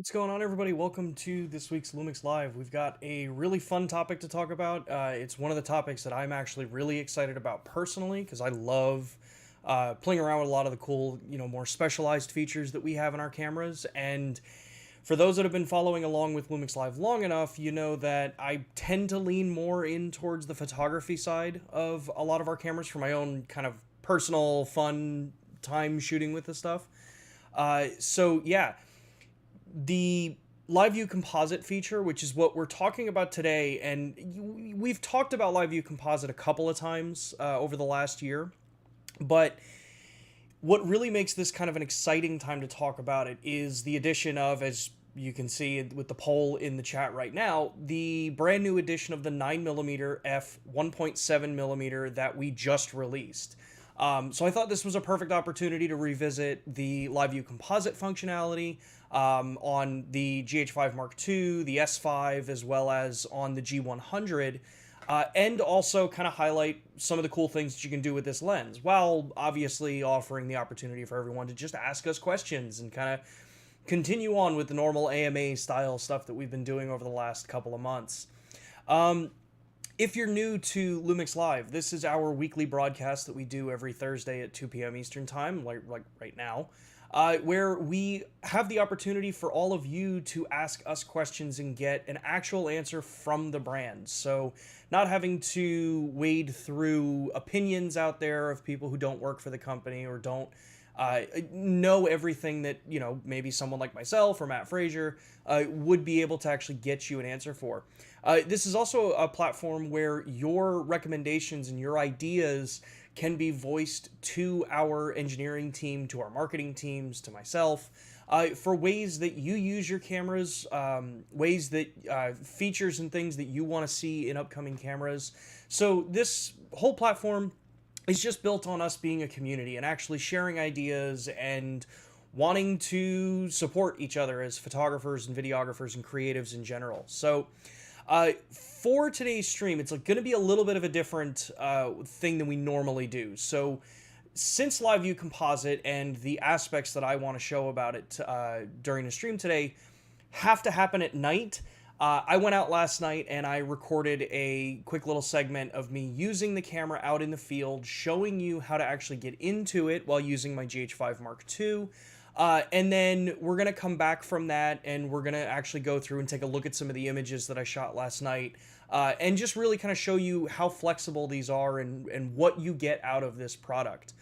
What's going on, everybody? Welcome to this week's LUMIX Live. We've got a really fun topic to talk about. It's one of the topics that I'm actually really excited about personally because I love playing around with a lot of the cool, more specialized features that we have in our cameras. And for those that have been following along with LUMIX Live long enough, you know that I tend to lean more in towards the photography side of a lot of our cameras for my own kind of personal fun time shooting with this stuff. So yeah, the Live View Composite feature, which is what we're talking about today, and we've talked about Live View Composite a couple of times over the last year, but what really makes this kind of an exciting time to talk about it is the addition of, as you can see with the poll in the chat right now, the brand new edition of the 9mm f 1.7mm that we just released. So I thought this was a perfect opportunity to revisit the Live View Composite functionality on the GH5 Mark II, the S5, as well as on the G100, and also kind of highlight some of the cool things that you can do with this lens, while obviously offering the opportunity for everyone to just ask us questions and kind of continue on with the normal AMA style stuff that we've been doing over the last couple of months. If you're new to LUMIX Live, this is our weekly broadcast that we do every Thursday at 2 p.m. Eastern Time, like right now, where we have the opportunity for all of you to ask us questions and get an actual answer from the brand. So not having to wade through opinions out there of people who don't work for the company or don't know everything that, maybe someone like myself or Matt Frazier would be able to actually get you an answer for. This is also a platform where your recommendations and your ideas can be voiced to our engineering team, to our marketing teams, to myself, for ways that you use your cameras, ways that features and things that you want to see in upcoming cameras. So this whole platform is just built on us being a community and actually sharing ideas and wanting to support each other as photographers and videographers and creatives in general. So for today's stream, it's going to be a little bit of a different thing than we normally do. So since Live View Composite and the aspects that I want to show about it during the stream today have to happen at night, I went out last night and I recorded a quick little segment of me using the camera out in the field, showing you how to actually get into it while using my GH5 Mark II. And then we're going to come back from that and we're going to actually go through and take a look at some of the images that I shot last night and just really kind of show you how flexible these are and what you get out of this product.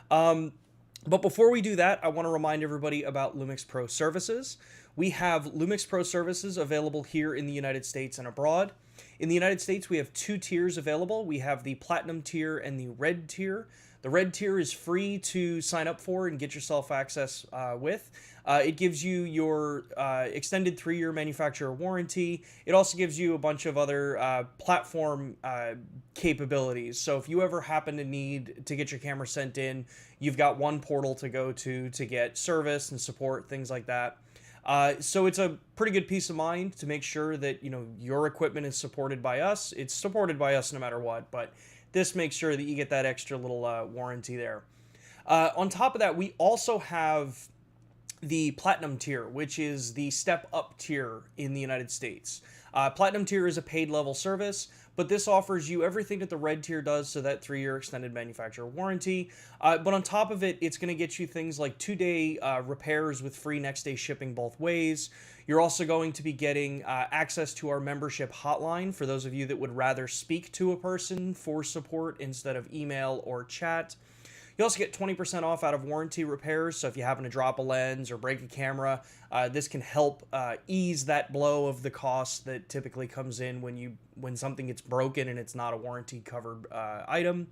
But before we do that, I want to remind everybody about LUMIX Pro Services. We have LUMIX Pro Services available here in the United States and abroad. In the United States, we have two tiers available. We have the Platinum tier and the Red tier. The Red tier is free to sign up for and get yourself access with. It gives you your extended 3-year manufacturer warranty. It also gives you a bunch of other platform capabilities. So if you ever happen to need to get your camera sent in, you've got one portal to go to get service and support, things like that. So it's a pretty good peace of mind to make sure that, your equipment is supported by us. It's supported by us no matter what, but this makes sure that you get that extra little warranty there. On top of that, we also have the Platinum tier, which is the step up tier in the United States. Platinum tier is a paid level service, but this offers you everything that the Red tier does, so that 3-year extended manufacturer warranty. But on top of it, it's going to get you things like 2-day repairs with free next day shipping both ways. You're also going to be getting access to our membership hotline for those of you that would rather speak to a person for support instead of email or chat. You also get 20% off out of warranty repairs, so if you happen to drop a lens or break a camera, this can help ease that blow of the cost that typically comes in when something gets broken and it's not a warranty-covered item.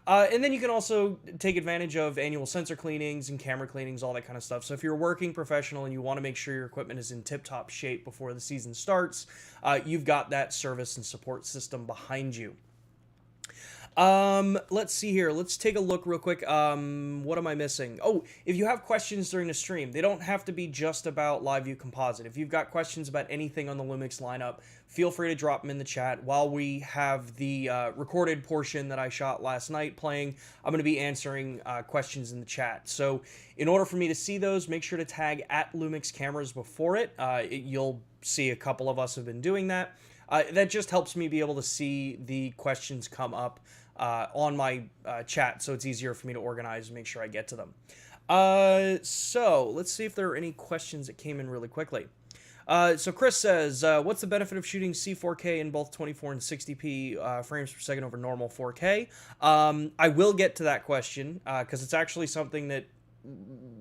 And then you can also take advantage of annual sensor cleanings and camera cleanings, all that kind of stuff. So if you're a working professional and you want to make sure your equipment is in tip-top shape before the season starts, you've got that service and support system behind you. Let's see here. Let's take a look real quick. What am I missing? Oh, if you have questions during the stream, they don't have to be just about Live View Composite. If you've got questions about anything on the Lumix lineup, feel free to drop them in the chat. While we have the recorded portion that I shot last night playing, I'm going to be answering questions in the chat. So in order for me to see those, make sure to tag at Lumix Cameras before it. You'll see a couple of us have been doing that. That just helps me be able to see the questions come up on my chat, so it's easier for me to organize and make sure I get to them. So let's see if there are any questions that came in really quickly. So Chris says, what's the benefit of shooting C4K in both 24 and 60p frames per second over normal 4K? I will get to that question, because it's actually something that,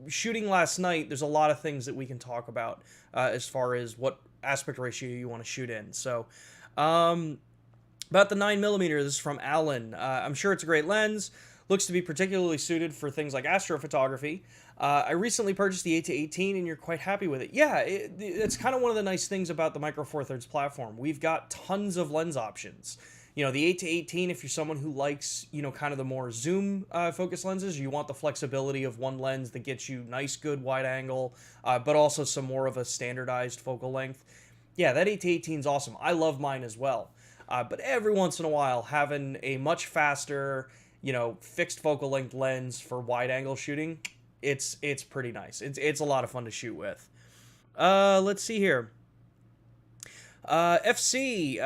shooting last night, there's a lot of things that we can talk about as far as what aspect ratio you want to shoot in. So, about the 9mm, this is from Alan. I'm sure it's a great lens. Looks to be particularly suited for things like astrophotography. I recently purchased the 8-18 and you're quite happy with it. Yeah, it's kind of one of the nice things about the Micro Four Thirds platform. We've got tons of lens options. You know, the 8-18, if you're someone who likes, you know, kind of the more zoom focus lenses, you want the flexibility of one lens that gets you nice, good wide angle, but also some more of a standardized focal length. Yeah, that 8-18 is awesome. I love mine as well. But every once in a while, having a much faster, you know, fixed focal length lens for wide angle shooting, it's pretty nice. It's a lot of fun to shoot with. Let's see here. FC,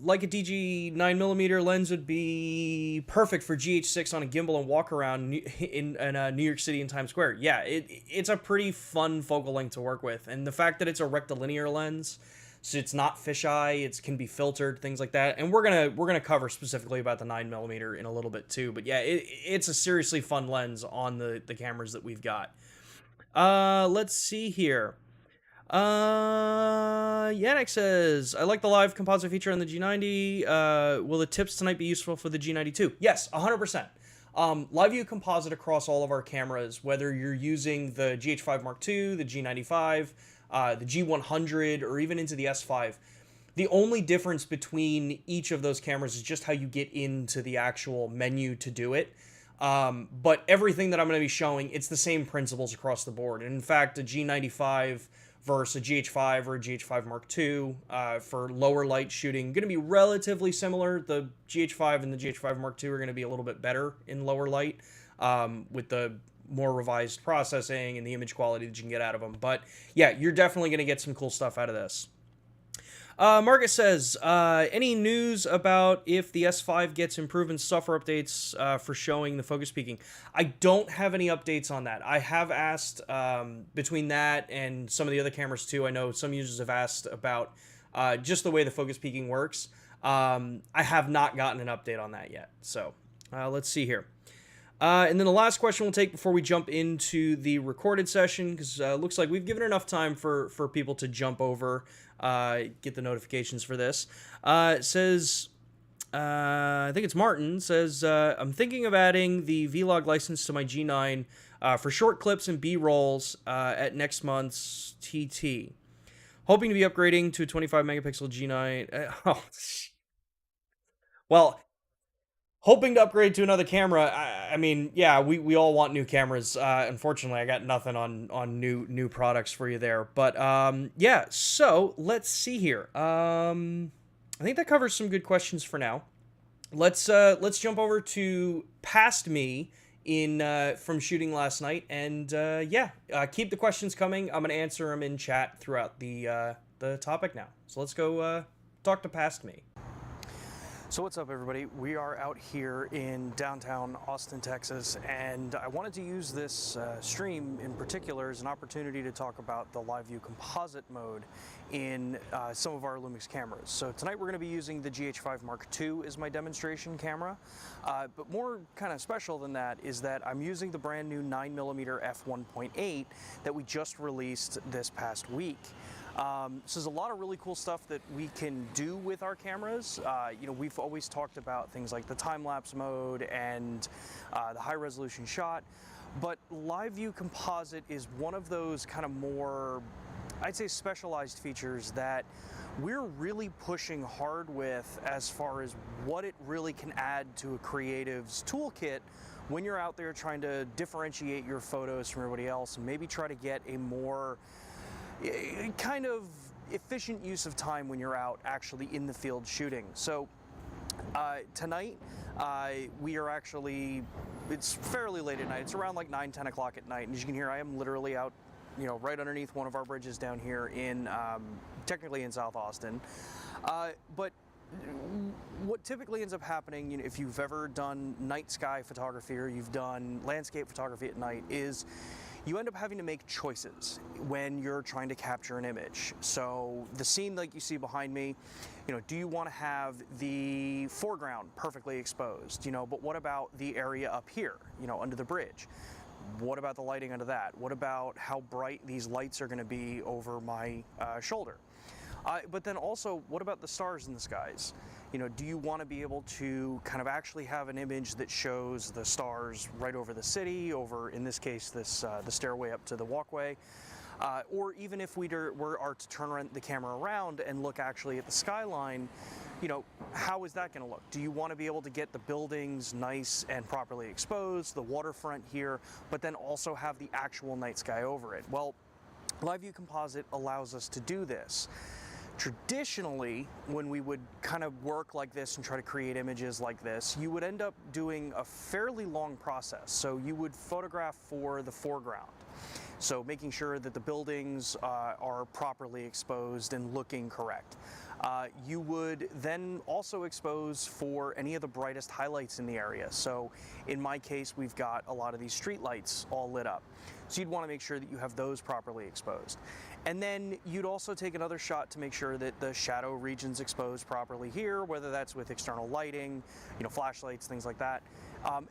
like a DG 9mm lens would be perfect for GH6 on a gimbal and walk around in New York City and Times Square. Yeah, it's a pretty fun focal length to work with, and the fact that it's a rectilinear lens, so it's not fisheye, it can be filtered, things like that. And we're gonna cover specifically about the 9mm in a little bit too. But yeah, it's a seriously fun lens on the cameras that we've got. Let's see here. Yannick says, I like the live composite feature on the G90. Will the tips tonight be useful for the G92? Yes, 100%. Live View Composite across all of our cameras, whether you're using the GH5 Mark II, the G95, the G100, or even into the S5. The only difference between each of those cameras is just how you get into the actual menu to do it. But everything that I'm going to be showing, it's the same principles across the board. And in fact, a G95 versus a GH5 or a GH5 Mark II for lower light shooting, going to be relatively similar. The GH5 and the GH5 Mark II are going to be a little bit better in lower light with the more revised processing and the image quality that you can get out of them. But yeah, you're definitely going to get some cool stuff out of this. Marcus says, any news about if the S5 gets improved in software updates for showing the focus peaking? I don't have any updates on that. I have asked, between that and some of the other cameras too, I know some users have asked about just the way the focus peaking works. I have not gotten an update on that yet. So let's see here. And then the last question we'll take before we jump into the recorded session, because it looks like we've given enough time for people to jump over, get the notifications for this. It says, I think it's Martin, says, I'm thinking of adding the Vlog license to my G9 for short clips and B-rolls at next month's TT. Hoping to be upgrading to a 25 megapixel G9. Well, hoping to upgrade to another camera. I mean, yeah, we all want new cameras. Unfortunately, I got nothing on new products for you there. But yeah, so let's see here. I think that covers some good questions for now. Let's jump over to Past Me in from shooting last night, and yeah, keep the questions coming. I'm gonna answer them in chat throughout the topic now. So let's go talk to Past Me. So what's up, everybody? We are out here in downtown Austin, Texas, and I wanted to use this stream in particular as an opportunity to talk about the Live View Composite mode in some of our Lumix cameras. So tonight we're going to be using the GH5 Mark II as my demonstration camera, but more kind of special than that is that I'm using the brand new 9mm f1.8 that we just released this past week. So there's a lot of really cool stuff that we can do with our cameras. You know, we've always talked about things like the time-lapse mode and the high-resolution shot, but Live View Composite is one of those kind of more I'd say specialized features that we're really pushing hard with as far as what it really can add to a creative's toolkit when you're out there trying to differentiate your photos from everybody else and maybe try to get a more kind of efficient use of time when you're out actually in the field shooting. So tonight we are actually, it's fairly late at night. It's around like 9, 10 o'clock at night, and as you can hear, I am literally out, you know, right underneath one of our bridges down here in, technically in South Austin. But what typically ends up happening, you know, if you've ever done night sky photography or you've done landscape photography at night, is you end up having to make choices when you're trying to capture an image. So the scene like you see behind me, you know, do you want to have the foreground perfectly exposed, you know, but what about the area up here, you know, under the bridge? What about the lighting under that? What about how bright these lights are going to be over my shoulder? But then also, what about the stars in the skies? You know, do you want to be able to kind of actually have an image that shows the stars right over the city, over, in this case, this the stairway up to the walkway? Or even if we are to turn the camera around and look actually at the skyline, you know, how is that going to look? Do you want to be able to get the buildings nice and properly exposed, the waterfront here, but then also have the actual night sky over it? Well, Live View Composite allows us to do this. Traditionally, when we would kind of work like this and try to create images like this, you would end up doing a fairly long process. So you would photograph for the foreground. So making sure that the buildings are properly exposed and looking correct. You would then also expose for any of the brightest highlights in the area. So in my case, we've got a lot of these street lights all lit up. So you'd want to make sure that you have those properly exposed. And then you'd also take another shot to make sure that the shadow region's exposed properly here, whether that's with external lighting, you know, flashlights, things like that.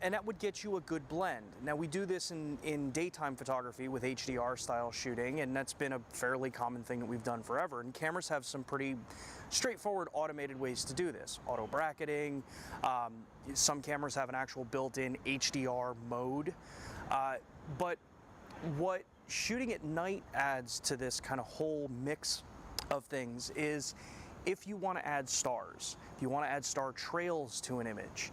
And that would get you a good blend. Now, we do this in daytime photography with HDR style shooting, and that's been a fairly common thing that we've done forever. And cameras have some pretty straightforward automated ways to do this. Auto bracketing, some cameras have an actual built-in HDR mode. But what shooting at night adds to this kind of whole mix of things is if you want to add stars, if you want to add star trails to an image,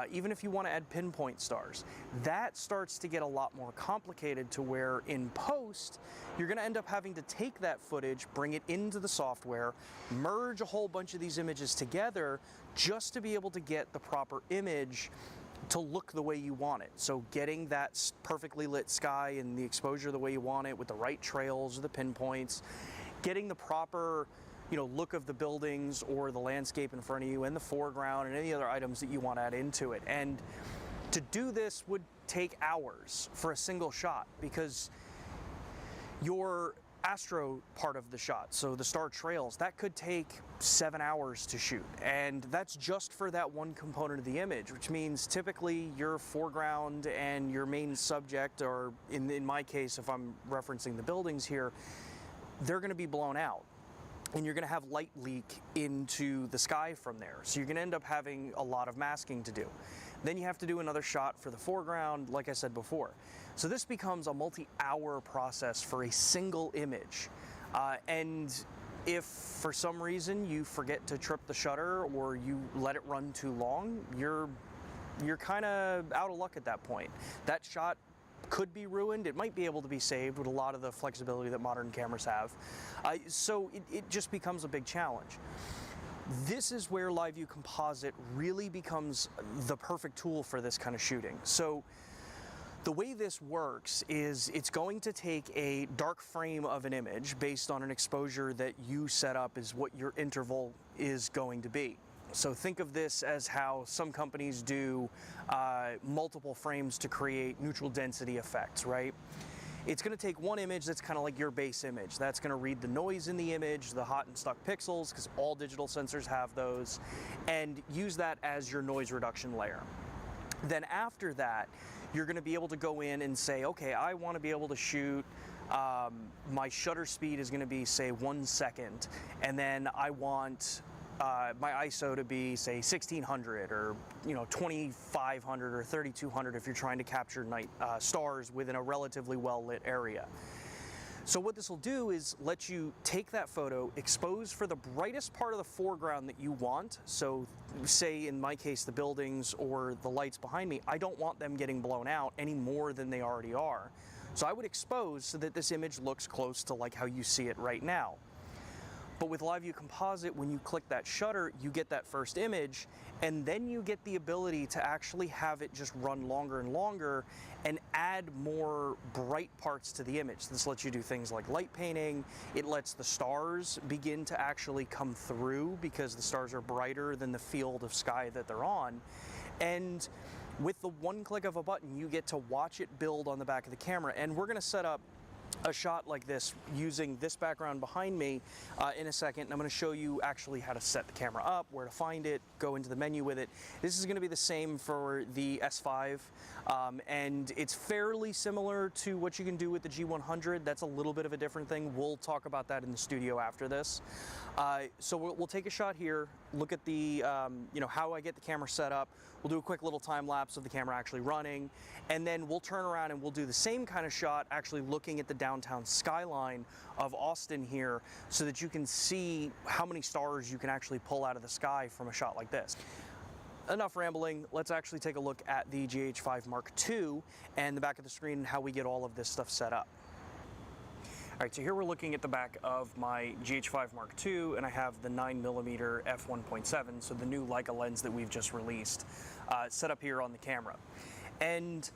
even if you want to add pinpoint stars, that starts to get a lot more complicated to where in post, you're going to end up having to take that footage, bring it into the software, merge a whole bunch of these images together just to be able to get the proper image to look the way you want it. So getting that perfectly lit sky and the exposure the way you want it with the right trails or the pinpoints, getting the proper, you know, look of the buildings or the landscape in front of you and the foreground and any other items that you want to add into it. And to do this would take hours for a single shot because your astro part of the shot, so the star trails, that could take 7 hours to shoot, and that's just for that one component of the image, which means typically your foreground and your main subject, or in my case, if I'm referencing the buildings here, they're going to be blown out. And you're going to have light leak into the sky from there. So you're going to end up having a lot of masking to do. Then you have to do another shot for the foreground, like I said before. So this becomes a multi-hour process for a single image. And if for some reason you forget to trip the shutter or you let it run too long, you're kind of out of luck at that point. That shot could be ruined. It might be able to be saved with a lot of the flexibility that modern cameras have. So it just becomes a big challenge. This is where Live View Composite really becomes the perfect tool for this kind of shooting. So the way this works is it's going to take a dark frame of an image based on an exposure that you set up as what your interval is going to be. So think of this as how some companies do multiple frames to create neutral density effects, right? It's going to take one image that's kind of like your base image. That's going to read the noise in the image, the hot and stuck pixels, because all digital sensors have those, and use that as your noise reduction layer. Then after that, you're going to be able to go in and say, okay, I want to be able to shoot, my shutter speed is going to be, say, 1 second, and then I want my ISO to be, say, 1600 or 2500 or 3200 if you're trying to capture night stars within a relatively well lit area. So what this will do is let you take that photo, expose for the brightest part of the foreground that you want. So say in my case, the buildings or the lights behind me, I don't want them getting blown out any more than they already are. So I would expose so that this image looks close to like how you see it right now. But with Live View Composite, when you click that shutter, you get that first image, and then you get the ability to actually have it just run longer and longer and add more bright parts to the image. This lets you do things like light painting. It lets the stars begin to actually come through because the stars are brighter than the field of sky that they're on. And with the one click of a button, you get to watch it build on the back of the camera. And we're going to set up a shot like this using this background behind me in a second, and I'm going to show you actually how to set the camera up, where to find it, go into the menu with it. This is going to be the same for the S5, and it's fairly similar to what you can do with the G100. That's a little bit of a different thing. We'll talk about that in the studio after this. So we'll take a shot here, look at the how I get the camera set up. We'll do a quick little time lapse of the camera actually running, and then we'll turn around and we'll do the same kind of shot actually looking at the downtown skyline of Austin here so that you can see how many stars you can actually pull out of the sky from a shot like this. Enough rambling, let's actually take a look at the GH5 Mark II and the back of the screen and how we get all of this stuff set up. All right, so here we're looking at the back of my GH5 Mark II, and I have the 9mm f1.7, so the new Leica lens that we've just released, set up here on the camera. And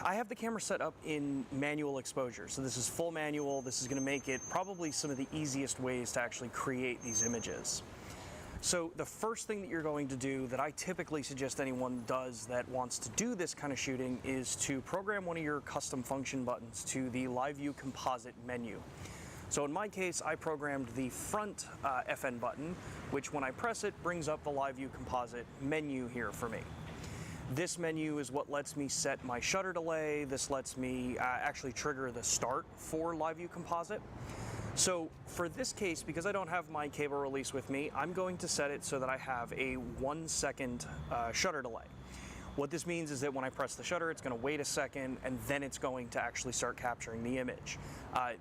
I have the camera set up in manual exposure, so this is full manual. This is going to make it probably some of the easiest ways to actually create these images. So the first thing that you're going to do that I typically suggest anyone does that wants to do this kind of shooting is to program one of your custom function buttons to the Live View Composite menu. So in my case, I programmed the front FN button, which when I press it brings up the Live View Composite menu here for me. This menu is what lets me set my shutter delay. This lets me actually trigger the start for Live View Composite. So for this case, because I don't have my cable release with me, I'm going to set it so that I have a 1 second shutter delay. What this means is that when I press the shutter, it's going to wait a second, and then it's going to actually start capturing the image.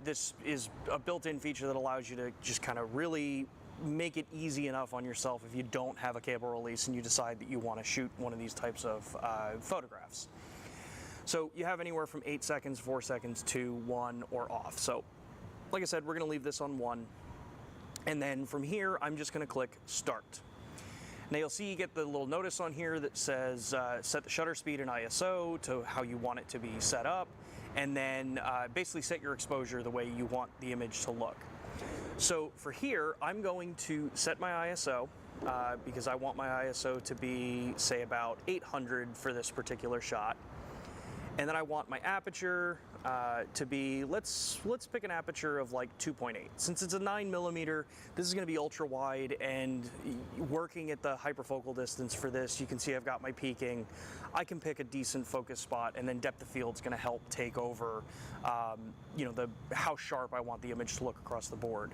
This is a built-in feature that allows you to just kind of really make it easy enough on yourself if you don't have a cable release and you decide that you want to shoot one of these types of photographs. So you have anywhere from 8 seconds, 4 seconds, 2, 1, or off. So like I said, we're going to leave this on 1. And then from here, I'm just going to click Start. Now you'll see you get the little notice on here that says set the shutter speed and ISO to how you want it to be set up, and then basically set your exposure the way you want the image to look. So for here, I'm going to set my ISO because I want my ISO to be, say, about 800 for this particular shot. And then I want my aperture to be, let's pick an aperture of like 2.8. Since it's a 9mm, this is going to be ultra wide, and working at the hyperfocal distance for this, you can see I've got my peaking. I can pick a decent focus spot, and then depth of field is going to help take over, how sharp I want the image to look across the board.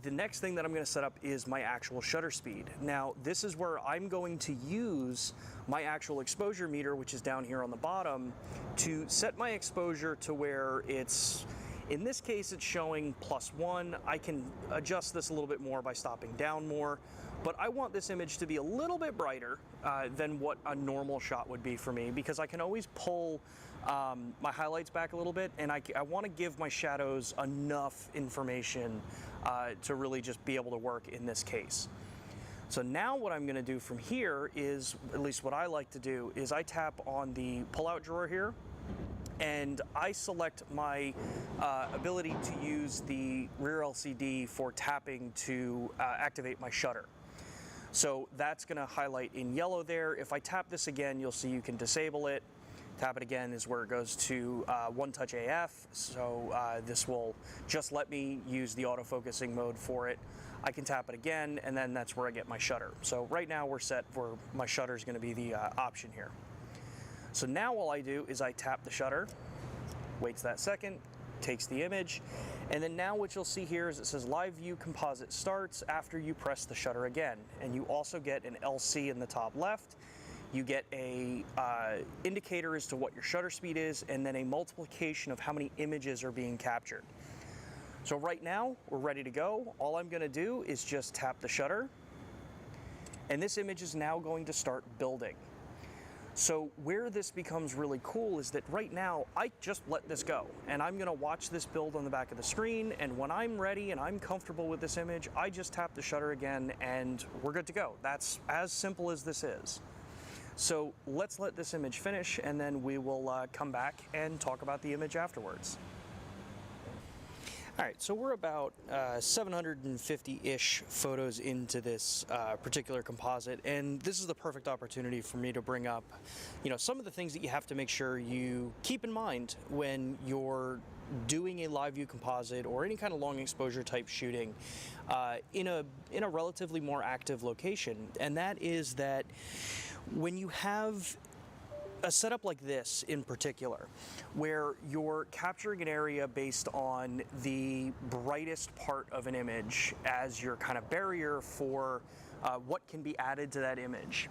The next thing that I'm going to set up is my actual shutter speed. Now, this is where I'm going to use my actual exposure meter, which is down here on the bottom, to set my exposure to where it's, in this case, it's showing +1. I can adjust this a little bit more by stopping down more, but I want this image to be a little bit brighter than what a normal shot would be for me, because I can always pull my highlights back a little bit, and I want to give my shadows enough information to really just be able to work in this case. So now what I'm going to do from here is, at least what I like to do, is I tap on the pull-out drawer here, and I select my ability to use the rear LCD for tapping to activate my shutter. So that's going to highlight in yellow there. If I tap this again, you'll see you can disable it. Tap it again is where it goes to One Touch AF, so this will just let me use the autofocusing mode for it. I can tap it again, and then that's where I get my shutter. So right now we're set for my shutter is going to be the option here. So now all I do is I tap the shutter, waits that second, takes the image, and then now what you'll see here is it says Live View Composite starts after you press the shutter again, and you also get an LC in the top left. You get a indicator as to what your shutter speed is, and then a multiplication of how many images are being captured. So right now, we're ready to go. All I'm gonna do is just tap the shutter, and this image is now going to start building. So where this becomes really cool is that right now, I just let this go, and I'm gonna watch this build on the back of the screen, and when I'm ready and I'm comfortable with this image, I just tap the shutter again, and we're good to go. That's as simple as this is. So let's let this image finish, and then we will come back and talk about the image afterwards. All right, so we're about 750-ish photos into this particular composite, and this is the perfect opportunity for me to bring up, some of the things that you have to make sure you keep in mind when you're doing a live view composite or any kind of long exposure type shooting in a relatively more active location, and that is that when you have a setup like this in particular, where you're capturing an area based on the brightest part of an image as your kind of barrier for what can be added to that image.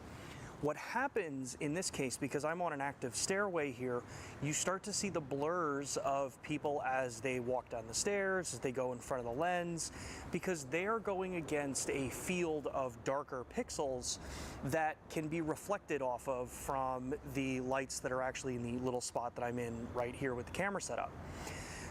What happens in this case, because I'm on an active stairway here, you start to see the blurs of people as they walk down the stairs, as they go in front of the lens, because they are going against a field of darker pixels that can be reflected off of from the lights that are actually in the little spot that I'm in right here with the camera setup.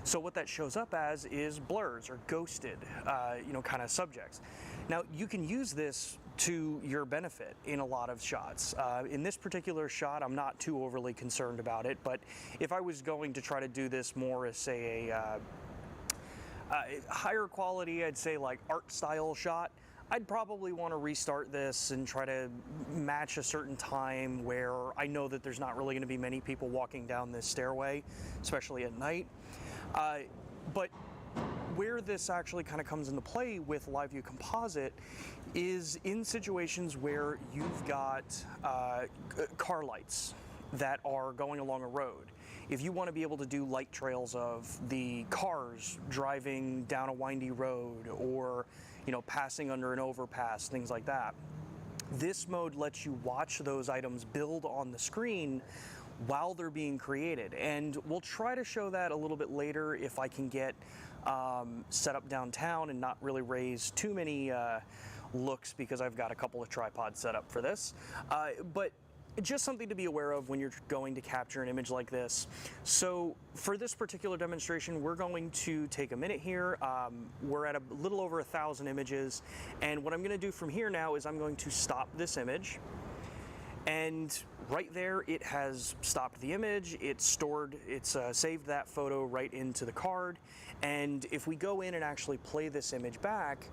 So what that shows up as is blurs or ghosted, kind of subjects. Now you can use this to your benefit in a lot of shots. In this particular shot, I'm not too overly concerned about it, but if I was going to try to do this more as, say, a higher quality, I'd say like art style shot, I'd probably want to restart this and try to match a certain time where I know that there's not really going to be many people walking down this stairway, especially at night. But where this actually kind of comes into play with Live View Composite is in situations where you've got car lights that are going along a road. If you want to be able to do light trails of the cars driving down a windy road or passing under an overpass, things like that, this mode lets you watch those items build on the screen while they're being created. And we'll try to show that a little bit later if I can get set up downtown and not really raise too many looks, because I've got a couple of tripods set up for this. But just something to be aware of when you're going to capture an image like this. So for this particular demonstration, we're going to take a minute here. We're at a little over 1,000 images, and what I'm going to do from here now is I'm going to stop this image. And right there, it has stopped the image, it's saved that photo right into the card. And if we go in and actually play this image back,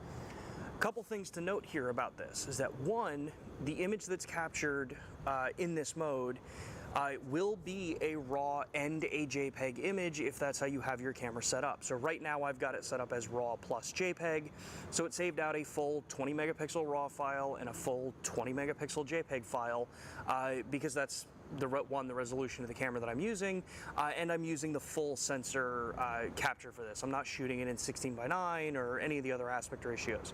a couple things to note here about this is that, one, the image that's captured in this mode will be a RAW and a JPEG image if that's how you have your camera set up. So right now I've got it set up as RAW plus JPEG, so it saved out a full 20 megapixel RAW file and a full 20 megapixel JPEG file because that's the resolution of the camera that I'm using, and I'm using the full sensor capture for this. I'm not shooting it in 16:9 or any of the other aspect ratios.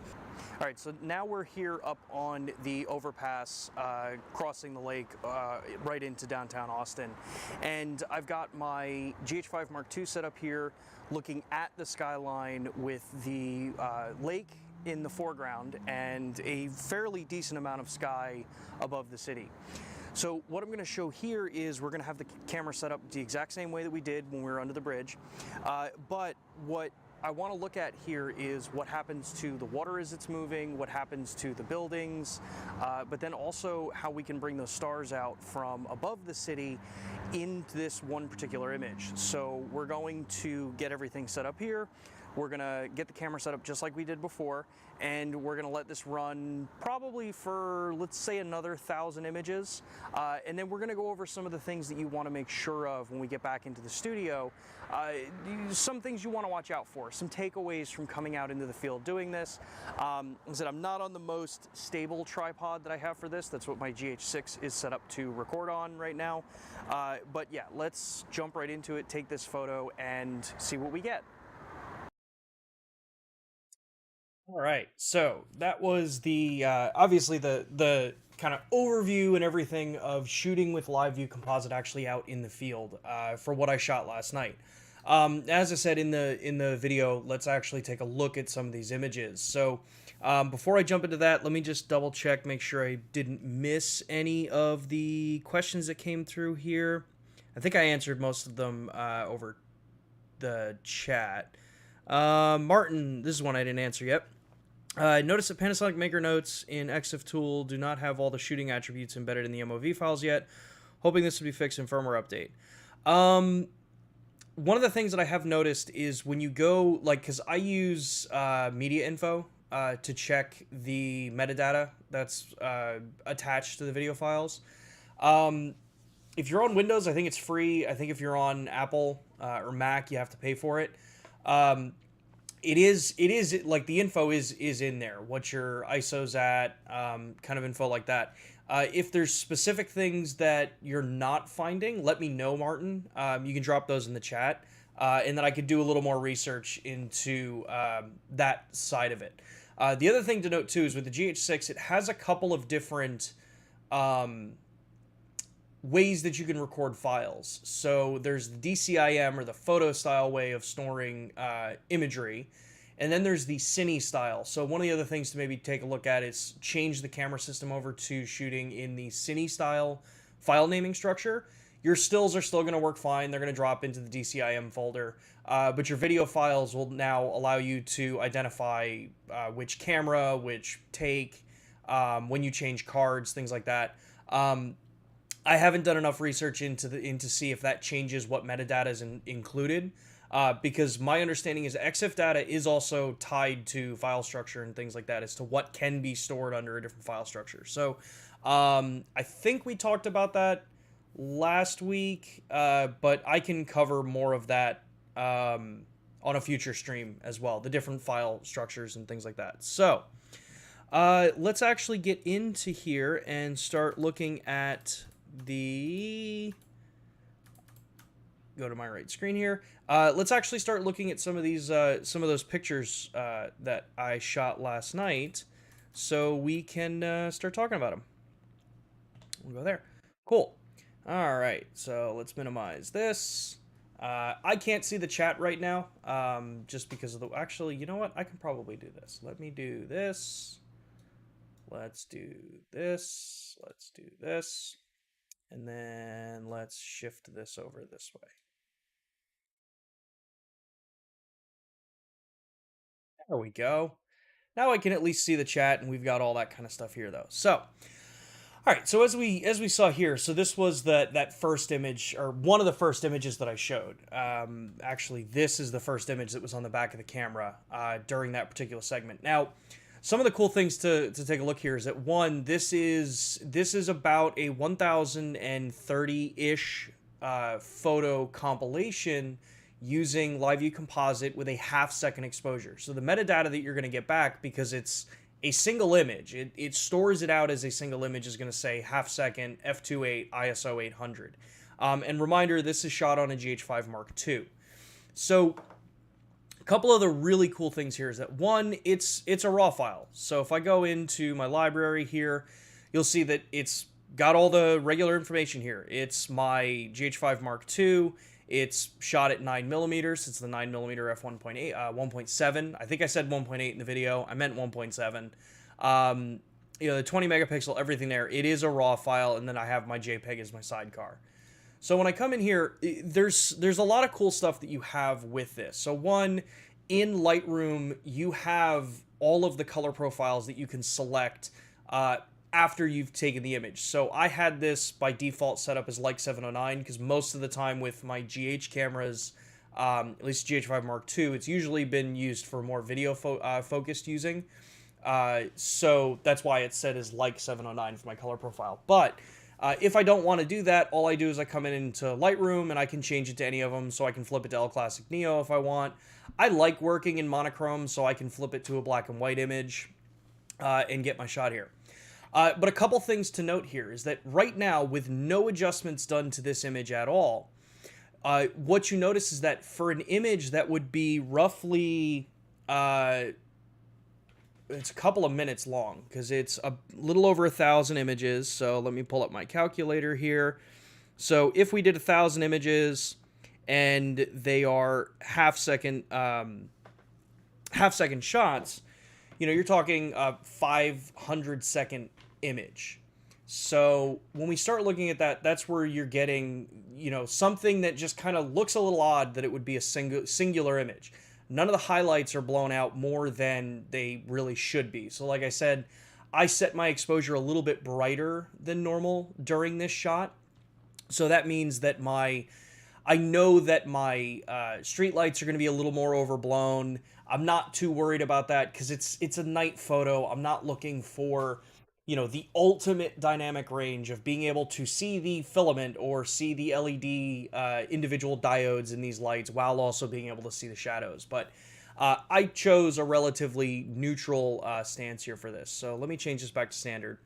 All right, so now we're here up on the overpass, crossing the lake right into downtown Austin. And I've got my GH5 Mark II set up here, looking at the skyline with the lake in the foreground and a fairly decent amount of sky above the city. So what I'm going to show here is we're going to have the camera set up the exact same way that we did when we were under the bridge. But what I want to look at here is what happens to the water as it's moving, what happens to the buildings, but then also how we can bring those stars out from above the city into this one particular image. So we're going to get everything set up here. We're gonna get the camera set up just like we did before, and we're gonna let this run probably for, let's say, another 1,000 images. And then we're gonna go over some of the things that you wanna make sure of when we get back into the studio. Some things you wanna watch out for, some takeaways from coming out into the field doing this. I said I'm not on the most stable tripod that I have for this. That's what my GH6 is set up to record on right now. But yeah, let's jump right into it, take this photo, and see what we get. All right, so that was the obviously the kind of overview and everything of shooting with live view composite actually out in the field for what I shot last night. As I said in the video, let's actually take a look at some of these images. So before I jump into that, let me just double check, make sure I didn't miss any of the questions that came through here. I think I answered most of them over the chat. Martin, this is one I didn't answer yet. Notice that Panasonic Maker Notes in EXIF Tool do not have all the shooting attributes embedded in the MOV files yet. Hoping this will be fixed in firmware update. One of the things that I have noticed is when you go, like, because I use media info to check the metadata that's attached to the video files. If you're on Windows, I think it's free. I think if you're on Apple or Mac, you have to pay for it. It is like the info is in there, what your ISO's at, kind of info like that. If there's specific things that you're not finding, let me know, Martin. You can drop those in the chat, and then I could do a little more research into that side of it. The other thing to note too is with the GH6, it has a couple of different ways that you can record files. So there's the DCIM, or the photo style way of storing imagery, and then there's the cine style. So one of the other things to maybe take a look at is change the camera system over to shooting in the cine style file naming structure. Your stills are still going to work fine. They're going to drop into the DCIM folder, but your video files will now allow you to identify which camera, which take, when you change cards, things like that. I haven't done enough research into see if that changes what metadata is included, because my understanding is EXIF data is also tied to file structure and things like that as to what can be stored under a different file structure. So I think we talked about that last week, but I can cover more of that on a future stream as well, the different file structures and things like that. So let's actually get into here and start looking at go to my right screen here. Let's actually start looking at some of these, some of those pictures that I shot last night, so we can start talking about them. We'll go there. Cool. All right, so let's minimize this. I can't see the chat right now, just because of the. Actually, you know what? I can probably do this. Let me do this. Let's do this. Let's do this. And then let's shift this over this way. There we go. Now I can at least see the chat, and we've got all that kind of stuff here, though. So, all right. So as we saw here, so this was that first image, or one of the first images that I showed. Actually, this is the first image that was on the back of the camera during that particular segment. Now, some of the cool things to take a look here is that, one, this is about a 1030-ish photo compilation using Live View Composite with a half-second exposure. So the metadata that you're going to get back, because it's a single image, it stores it out as a single image, is going to say half-second, f2.8, ISO 800. And reminder, this is shot on a GH5 Mark II. So a couple of the really cool things here is that, one, it's a RAW file. So if I go into my library here, you'll see that it's got all the regular information here. It's my GH5 Mark II. It's shot at 9mm. It's the 9mm f1.8, 1.7. I think I said 1.8 in the video. I meant 1.7. You know, the 20 megapixel, everything there. It is a RAW file, and then I have my JPEG as my sidecar. So when I come in here, there's a lot of cool stuff that you have with this. So one, in Lightroom, you have all of the color profiles that you can select after you've taken the image. So I had this by default set up as like 709, because most of the time with my GH cameras, at least GH5 Mark II, it's usually been used for more video focused using. So that's why it's set as like 709 for my color profile. But if I don't want to do that, all I do is I come into Lightroom and I can change it to any of them. So I can flip it to L Classic Neo if I want. I like working in monochrome, so I can flip it to a black and white image and get my shot here. But a couple things to note here is that right now, with no adjustments done to this image at all, what you notice is that for an image that would be roughly it's a couple of minutes long because it's a little over 1,000 images. So let me pull up my calculator here. So if we did 1,000 images and they are half-second shots, you know, you're talking a 500-second image. So when we start looking at that, that's where you're getting, you know, something that just kind of looks a little odd that it would be a singular image. None of the highlights are blown out more than they really should be. So like I said, I set my exposure a little bit brighter than normal during this shot. So that means that I know that my street lights are going to be a little more overblown. I'm not too worried about that because it's a night photo. I'm not looking for, you know, the ultimate dynamic range of being able to see the filament or see the LED individual diodes in these lights while also being able to see the shadows. But I chose a relatively neutral stance here for this. So let me change this back to standard.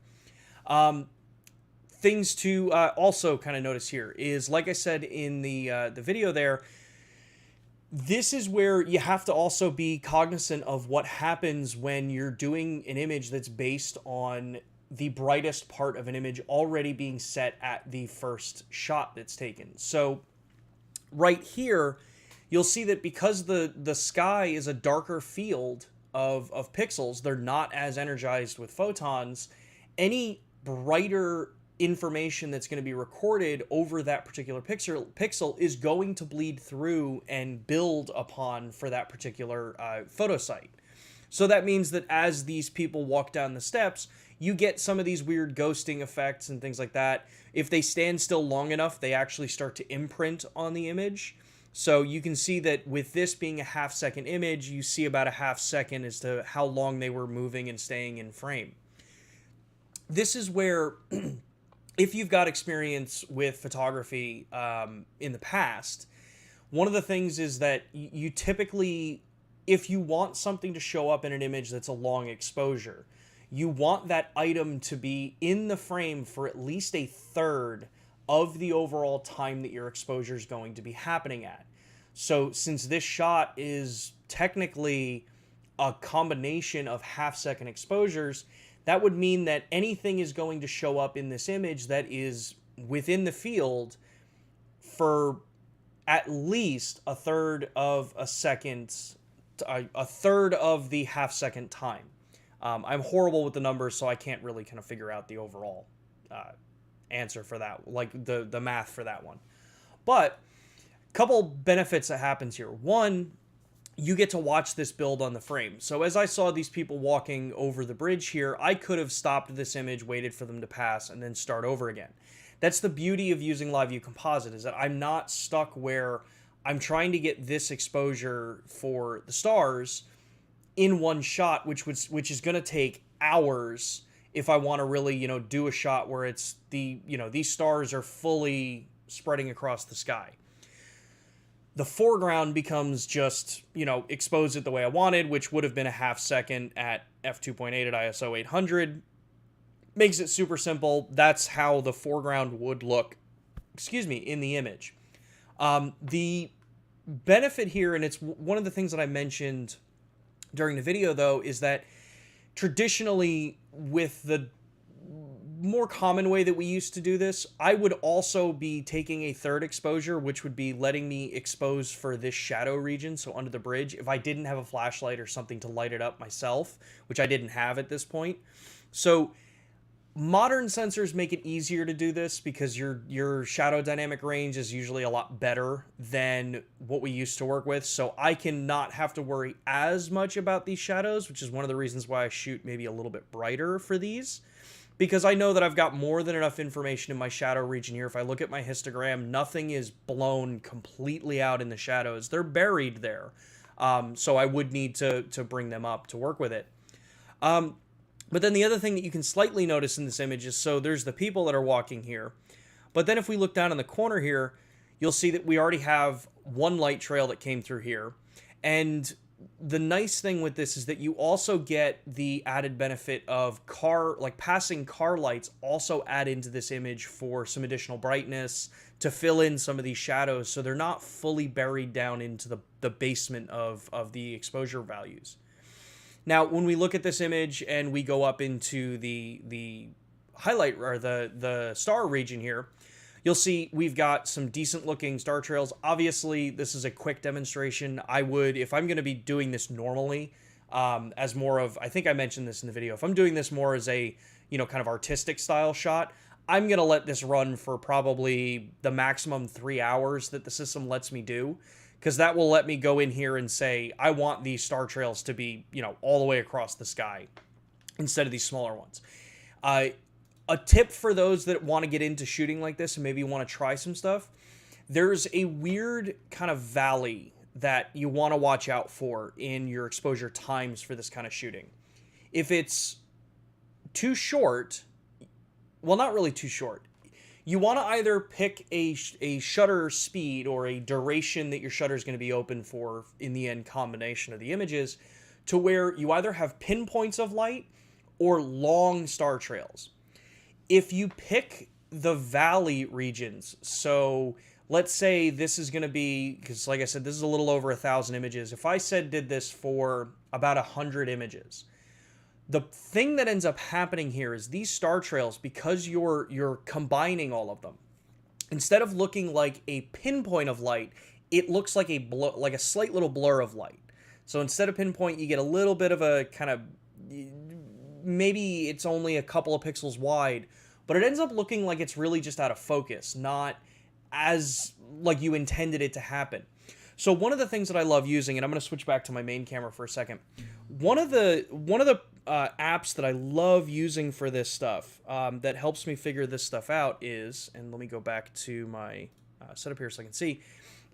Things to also kind of notice here is, like I said in the video there, this is where you have to also be cognizant of what happens when you're doing an image that's based on the brightest part of an image already being set at the first shot that's taken. So right here, you'll see that because the sky is a darker field of pixels, they're not as energized with photons, any brighter information that's going to be recorded over that particular pixel is going to bleed through and build upon for that particular photo site. So that means that as these people walk down the steps, you get some of these weird ghosting effects and things like that. If they stand still long enough, they actually start to imprint on the image. So you can see that with this being a half-second image, you see about a half second as to how long they were moving and staying in frame. This is where if you've got experience with photography in the past, one of the things is that you typically, if you want something to show up in an image that's a long exposure, you want that item to be in the frame for at least a third of the overall time that your exposure is going to be happening at. So since this shot is technically a combination of half-second exposures, that would mean that anything is going to show up in this image that is within the field for at least a third of a second, a third of the half-second time. I'm horrible with the numbers, so I can't really kind of figure out the overall answer for that, like the math for that one. But a couple benefits that happens here. One, you get to watch this build on the frame. So as I saw these people walking over the bridge here, I could have stopped this image, waited for them to pass, and then start over again. That's the beauty of using Live View Composite, is that I'm not stuck where I'm trying to get this exposure for the stars in one shot, which is going to take hours if I want to really, you know, do a shot where it's these stars are fully spreading across the sky. The foreground becomes just, you know, expose it the way I wanted, which would have been a half second at f2.8 at ISO 800. Makes it super simple. That's how the foreground would look, in the image. The benefit here, and it's one of the things that I mentioned during the video though, is that traditionally with the more common way that we used to do this, I would also be taking a third exposure, which would be letting me expose for this shadow region, so under the bridge, if I didn't have a flashlight or something to light it up myself, which I didn't have at this point. So modern sensors make it easier to do this because your shadow dynamic range is usually a lot better than what we used to work with. So I can not have to worry as much about these shadows, which is one of the reasons why I shoot maybe a little bit brighter for these, because I know that I've got more than enough information in my shadow region here. If I look at my histogram, nothing is blown completely out in the shadows. They're buried there. So I would need to bring them up to work with it. But then the other thing that you can slightly notice in this image is, so there's the people that are walking here. But then if we look down in the corner here, you'll see that we already have one light trail that came through here. And the nice thing with this is that you also get the added benefit of passing car lights also add into this image for some additional brightness to fill in some of these shadows, so they're not fully buried down into the basement of the exposure values. Now, when we look at this image and we go up into the highlight or the star region here, you'll see we've got some decent looking star trails. Obviously, this is a quick demonstration. I would, if I'm going to be doing this normally, as more of, I think I mentioned this in the video, if I'm doing this more as a, kind of artistic style shot, I'm going to let this run for probably the maximum 3 hours that the system lets me do, because that will let me go in here and say, I want these star trails to be, all the way across the sky instead of these smaller ones. A tip for those that want to get into shooting like this and maybe want to try some stuff, there's a weird kind of valley that you want to watch out for in your exposure times for this kind of shooting. If it's too short, well, not really too short, you want to either pick a shutter speed or a duration that your shutter is going to be open for in the end combination of the images, to where you either have pinpoints of light or long star trails. If you pick the valley regions, so let's say this is going to be, because like I said, this is a little over 1,000 images. If I did this for about 100 images, the thing that ends up happening here is these star trails, because you're combining all of them, instead of looking like a pinpoint of light, it looks like a slight little blur of light. So instead of pinpoint, you get a little bit of a kind of, maybe it's only a couple of pixels wide, but it ends up looking like it's really just out of focus, not as like you intended it to happen. So one of the things that I love using, and I'm going to switch back to my main camera for a second. One of the apps that I love using for this stuff, that helps me figure this stuff out is, and let me go back to my setup here so I can see,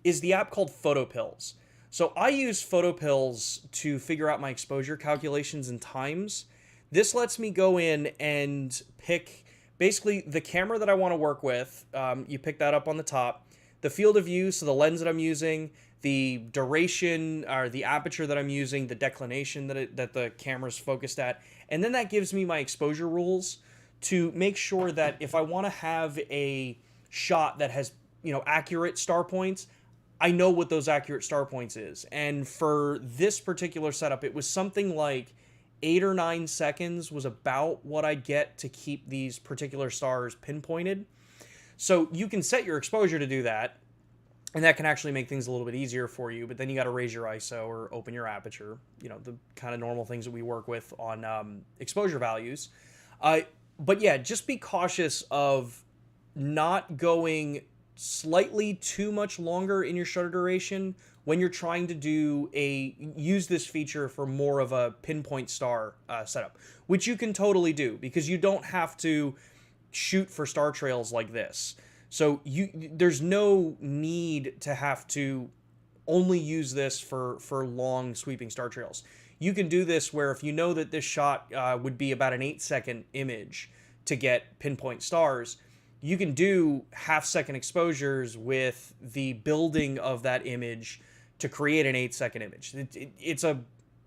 is the app called PhotoPills. So I use PhotoPills to figure out my exposure calculations and times. This lets me go in and pick basically the camera that I want to work with. You pick that up on the top. The field of view, so the lens that I'm using, the duration or the aperture that I'm using, the declination that the camera's focused at, and then that gives me my exposure rules to make sure that if I want to have a shot that has, accurate star points, I know what those accurate star points is. And for this particular setup, it was something like 8 or 9 seconds was about what I get to keep these particular stars pinpointed. So you can set your exposure to do that, and that can actually make things a little bit easier for you, but then you got to raise your ISO or open your aperture, the kind of normal things that we work with on exposure values. But yeah, just be cautious of not going slightly too much longer in your shutter duration when you're trying to use this feature for more of a pinpoint star setup, which you can totally do because you don't have to shoot for star trails like this. So there's no need to have to only use this for long sweeping star trails. You can do this where if you know that this shot would be about an 8-second image to get pinpoint stars, you can do half-second exposures with the building of that image to create an 8-second image. It's a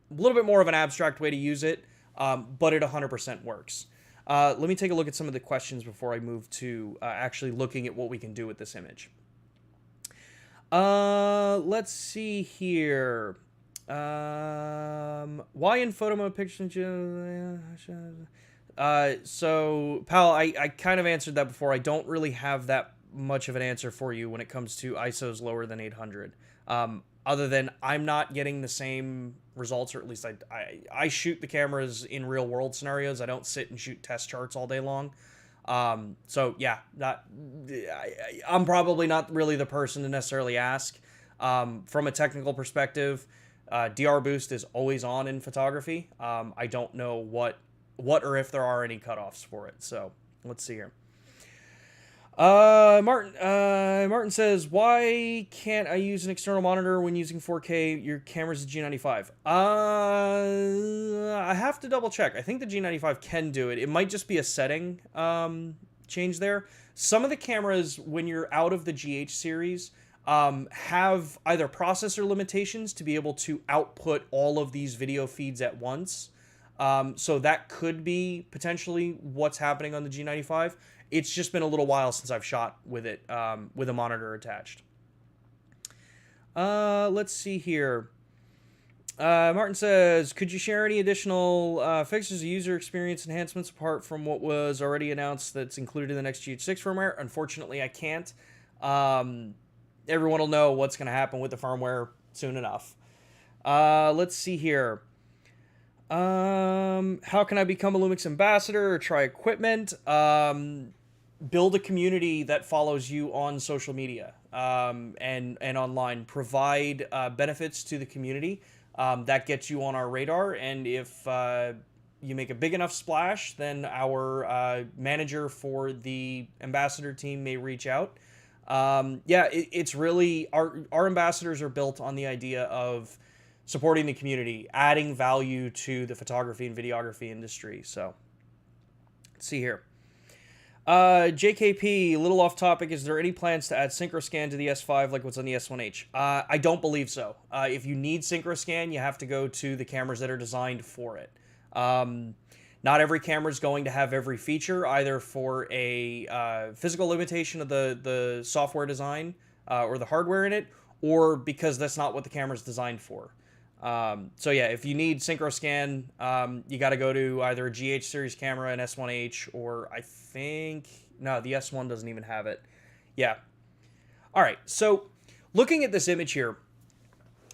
little bit more of an abstract way to use it, but it 100% works. Let me take a look at some of the questions before I move to actually looking at what we can do with this image. Let's see here. Why in photo mode pictures? So, pal, I kind of answered that before. I don't really have that much of an answer for you when it comes to ISOs lower than 800. Other than I'm not getting the same results, or at least I shoot the cameras in real world scenarios. I don't sit and shoot test charts all day long. So yeah, I'm probably not really the person to necessarily ask. From a technical perspective, DR boost is always on in photography. I don't know what or if there are any cutoffs for it. So let's see here. Martin says, why can't I use an external monitor when using 4K? Your camera's a G95. I have to double check. I think the G95 can do it. It might just be a setting change there. Some of the cameras, when you're out of the GH series, have either processor limitations to be able to output all of these video feeds at once. So that could be potentially what's happening on the G95. It's just been a little while since I've shot with it, with a monitor attached. Let's see here. Martin says, could you share any additional fixes or user experience enhancements apart from what was already announced that's included in the next GH6 firmware? Unfortunately, I can't. Everyone will know what's going to happen with the firmware soon enough. Let's see here. How can I become a Lumix ambassador or try equipment? Build a community that follows you on social media and online. Provide benefits to the community. That gets you on our radar, and if you make a big enough splash, then our manager for the ambassador team may reach out. Yeah, it's really, our ambassadors are built on the idea of supporting the community, adding value to the photography and videography industry. So, let's see here. JKP, a little off topic. Is there any plans to add SynchroScan to the S5 like what's on the S1H? I don't believe so. If you need SynchroScan, you have to go to the cameras that are designed for it. Not every camera is going to have every feature, either for a physical limitation of the software design or the hardware in it, or because that's not what the camera is designed for. So yeah, if you need SynchroScan, you got to go to either a GH series camera, an S1H, or I think, no, the S1 doesn't even have it. Yeah. All right. So looking at this image here,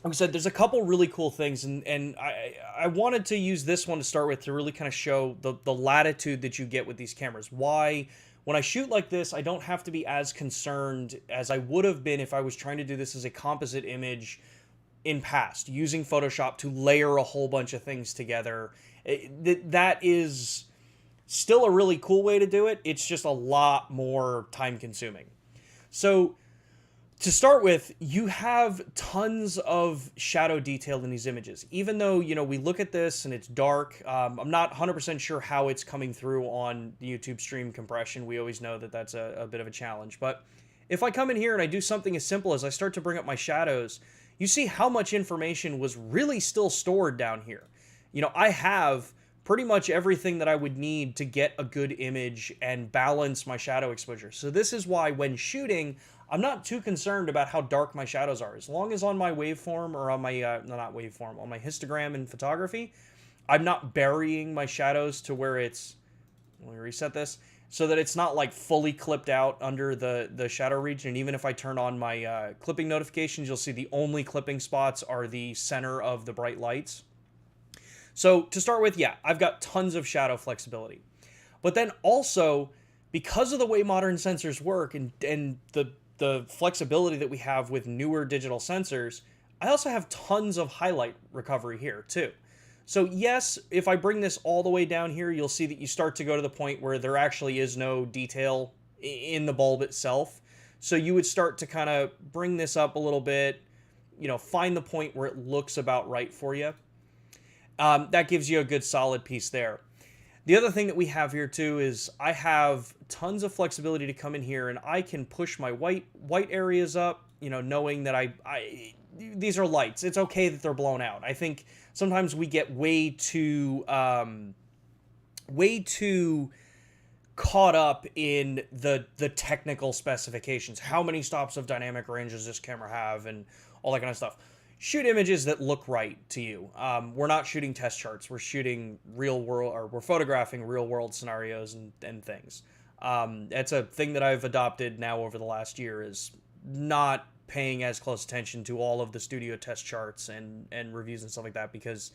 like I said, there's a couple really cool things, and I wanted to use this one to start with to really kind of show the latitude that you get with these cameras. Why, when I shoot like this, I don't have to be as concerned as I would have been if I was trying to do this as a composite image in past, using Photoshop to layer a whole bunch of things together. That is still a really cool way to do it. It's just a lot more time consuming. So to start with, you have tons of shadow detail in these images. Even though, you know, we look at this and it's dark, I'm not 100% sure how it's coming through on the YouTube stream compression. We always know that that's a bit of a challenge. But if I come in here and I do something as simple as I start to bring up my shadows, you see how much information was really still stored down here. You know, I have pretty much everything that I would need to get a good image and balance my shadow exposure. So this is why when shooting, I'm not too concerned about how dark my shadows are. As long as on my waveform or on my, not waveform, on my histogram in photography, I'm not burying my shadows to where it's, let me reset this, so that it's not like fully clipped out under the shadow region. And even if I turn on my clipping notifications, you'll see the only clipping spots are the center of the bright lights. So to start with, yeah, I've got tons of shadow flexibility. But then also, because of the way modern sensors work and the flexibility that we have with newer digital sensors, I also have tons of highlight recovery here too. So yes, if I bring this all the way down here, you'll see that you start to go to the point where there actually is no detail in the bulb itself. So you would start to kind of bring this up a little bit, you know, find the point where it looks about right for you. That gives you a good solid piece there. The other thing that we have here too is I have tons of flexibility to come in here and I can push my white areas up, you know, knowing that these are lights. It's okay that they're blown out. I think sometimes we get way too caught up in the technical specifications. How many stops of dynamic range does this camera have and all that kind of stuff. Shoot images that look right to you. We're not shooting test charts. We're shooting real world, or we're photographing real world scenarios and things. It's a thing that I've adopted now over the last year, is not paying as close attention to all of the studio test charts and reviews and stuff like that, because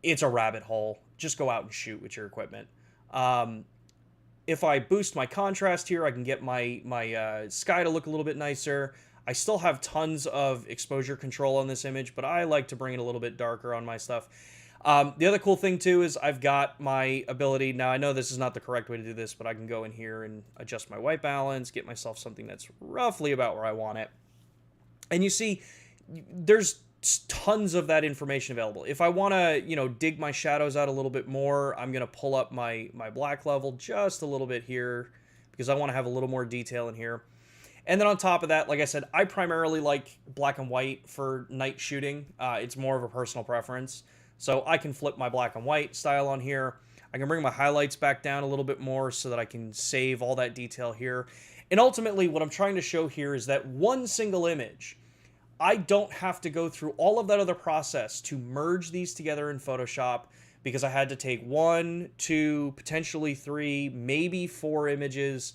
it's a rabbit hole. Just go out and shoot with your equipment. If I boost my contrast here, I can get my sky to look a little bit nicer. I still have tons of exposure control on this image, but I like to bring it a little bit darker on my stuff. The other cool thing too is I've got my ability, now I know this is not the correct way to do this, but I can go in here and adjust my white balance, get myself something that's roughly about where I want it. And you see, there's tons of that information available. If I want to, you know, dig my shadows out a little bit more, I'm going to pull up my black level just a little bit here, because I want to have a little more detail in here. And then on top of that, like I said, I primarily like black and white for night shooting. It's more of a personal preference. So I can flip my black and white style on here. I can bring my highlights back down a little bit more so that I can save all that detail here. And ultimately, what I'm trying to show here is that one single image, I don't have to go through all of that other process to merge these together in Photoshop, because I had to take 1, 2, potentially 3, maybe 4 images,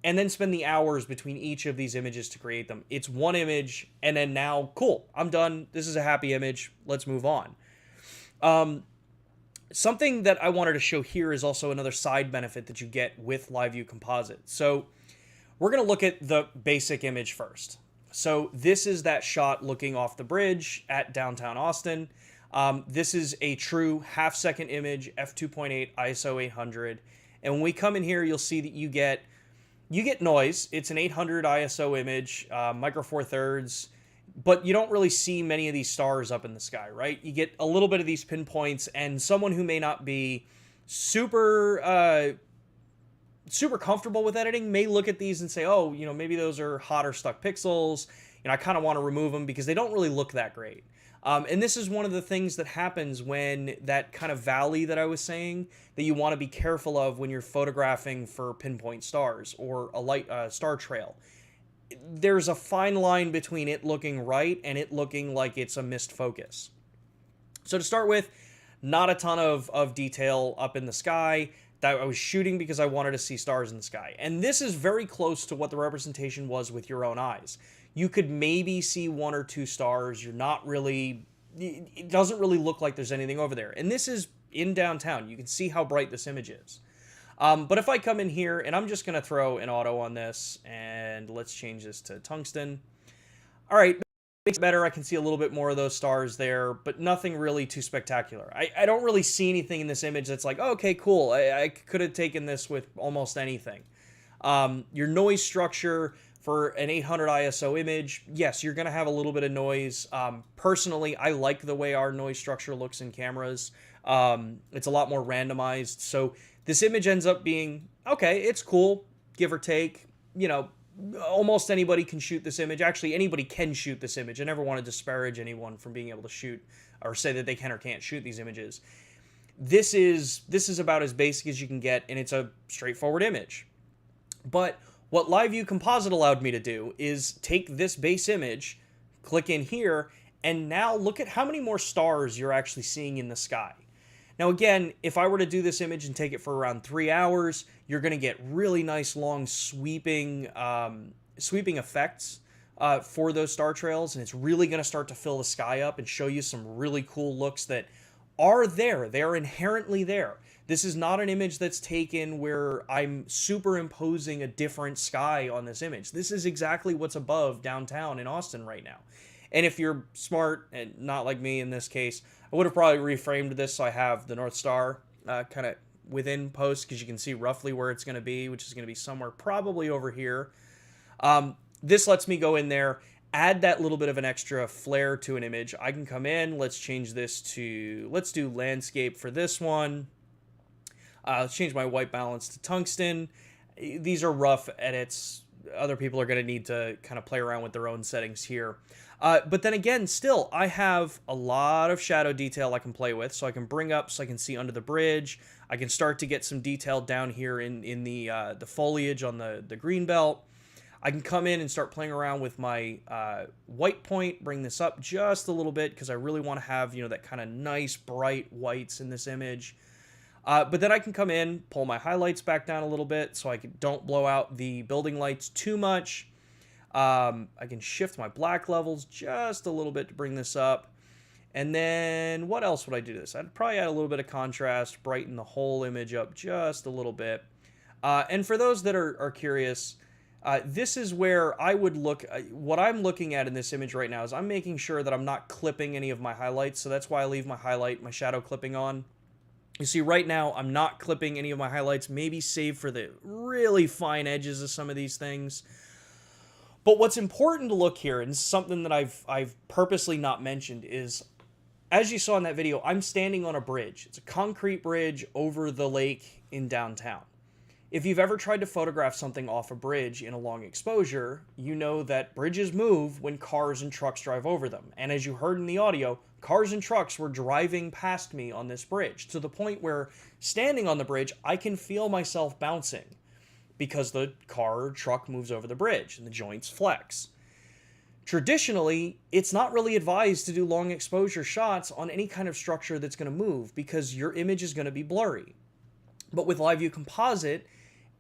and then spend the hours between each of these images to create them. It's one image, and then now, cool, I'm done. This is a happy image. Let's move on. Something that I wanted to show here is also another side benefit that you get with Live View Composite. So we're going to look at the basic image first. So this is that shot looking off the bridge at downtown Austin. This is a true half-second image, f2.8, ISO 800. And when we come in here, you'll see that you get noise. It's an 800 ISO image, micro four thirds, but you don't really see many of these stars up in the sky, right? You get a little bit of these pinpoints, and someone who may not be super comfortable with editing may look at these and say, oh, maybe those are hot or stuck pixels. I kind of want to remove them because they don't really look that great. And this is one of the things that happens when that kind of valley that I was saying that you want to be careful of when you're photographing for pinpoint stars or a light star trail. There's a fine line between it looking right and it looking like it's a missed focus. So to start with, not a ton of detail up in the sky. That I was shooting because I wanted to see stars in the sky. And this is very close to what the representation was with your own eyes. You could maybe see 1 or 2 stars. You're not really, it doesn't really look like there's anything over there. And this is in downtown. You can see how bright this image is. But if I come in here, and I'm just going to throw an auto on this, and let's change this to tungsten. All right, makes it better. I can see a little bit more of those stars there, but nothing really too spectacular. I don't really see anything in this image that's like, oh, okay, cool. I could have taken this with almost anything. Your noise structure for an 800 ISO image, yes, you're going to have a little bit of noise. Personally, I like the way our noise structure looks in cameras. It's a lot more randomized. So this image ends up being, okay, it's cool, give or take. Almost anybody can shoot this image. Actually, anybody can shoot this image. I never want to disparage anyone from being able to shoot or say that they can or can't shoot these images. This is about as basic as you can get, and it's a straightforward image. But what Live View Composite allowed me to do is take this base image, click in here, and now look at how many more stars you're actually seeing in the sky. Now again, if I were to do this image and take it for around 3 hours, you're going to get really nice long sweeping effects for those star trails, and it's really going to start to fill the sky up and show you some really cool looks that are there. They are inherently there. This is not an image that's taken where I'm superimposing a different sky on this image. This is exactly what's above downtown in Austin right now. And if you're smart, and not like me in this case, I would have probably reframed this so I have the North Star kind of within post, because you can see roughly where it's going to be, which is going to be somewhere probably over here. This lets me go in there, add that little bit of an extra flair to an image. I can come in, let's change this to, let's do landscape for this one. Let's change my white balance to tungsten. These are rough edits. Other people are going to need to kind of play around with their own settings here. But then again, still, I have a lot of shadow detail I can play with. So I can bring up so I can see under the bridge. I can start to get some detail down here in the foliage on the green belt. I can come in and start playing around with my white point, bring this up just a little bit because I really want to have, that kind of nice bright whites in this image. But then I can come in, pull my highlights back down a little bit so I don't blow out the building lights too much. I can shift my black levels just a little bit to bring this up. And then what else would I do to this? I'd probably add a little bit of contrast, brighten the whole image up just a little bit. And for those that are curious, this is where I would look. What I'm looking at in this image right now is I'm making sure that I'm not clipping any of my highlights. So that's why I leave my shadow clipping on. You see, right now, I'm not clipping any of my highlights, maybe save for the really fine edges of some of these things. But what's important to look here, and something that I've purposely not mentioned, is, as you saw in that video, I'm standing on a bridge. It's a concrete bridge over the lake in downtown. If you've ever tried to photograph something off a bridge in a long exposure, you know that bridges move when cars and trucks drive over them. And as you heard in the audio, cars and trucks were driving past me on this bridge, to the point where, standing on the bridge, I can feel myself bouncing because the car or truck moves over the bridge and the joints flex. Traditionally, it's not really advised to do long exposure shots on any kind of structure that's going to move because your image is going to be blurry. But with Live View Composite,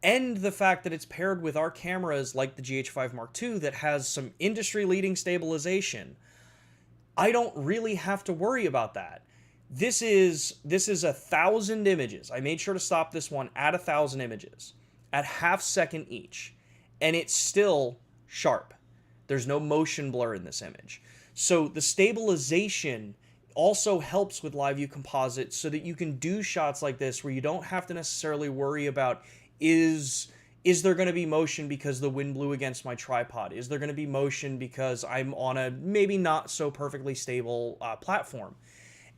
and the fact that it's paired with our cameras like the GH5 Mark II that has some industry-leading stabilization, I don't really have to worry about that. This is 1,000 images. I made sure to stop this one at 1,000 images at half second each, and it's still sharp. There's no motion blur in this image. So the stabilization also helps with Live View Composite so that you can do shots like this where you don't have to necessarily worry about is there going to be motion because the wind blew against my tripod? Is there going to be motion because I'm on a maybe not so perfectly stable platform?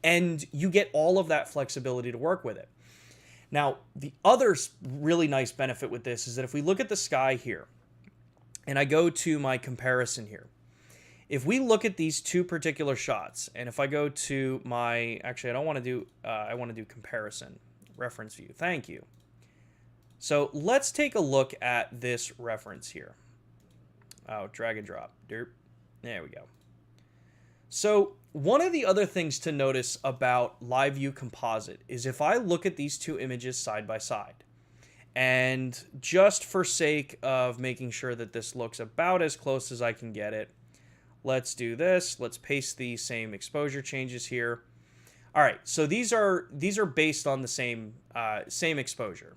And you get all of that flexibility to work with it. Now, the other really nice benefit with this is that if we look at the sky here, and I go to my comparison here, if we look at these two particular shots, and if I go to my, actually I don't want to do, I want to do comparison, reference view, thank you. So let's take a look at this reference here. Oh, drag and drop, derp, there we go. So one of the other things to notice about Live View Composite is if I look at these two images side by side, and just for sake of making sure that this looks about as close as I can get it, let's do this. Let's paste the same exposure changes here. All right, so these are based on the same exposure.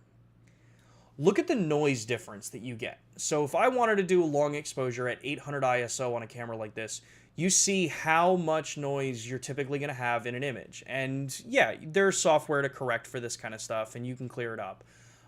Look at the noise difference that you get. So if I wanted to do a long exposure at 800 ISO on a camera like this, you see how much noise you're typically going to have in an image. And yeah, there's software to correct for this kind of stuff, and you can clear it up.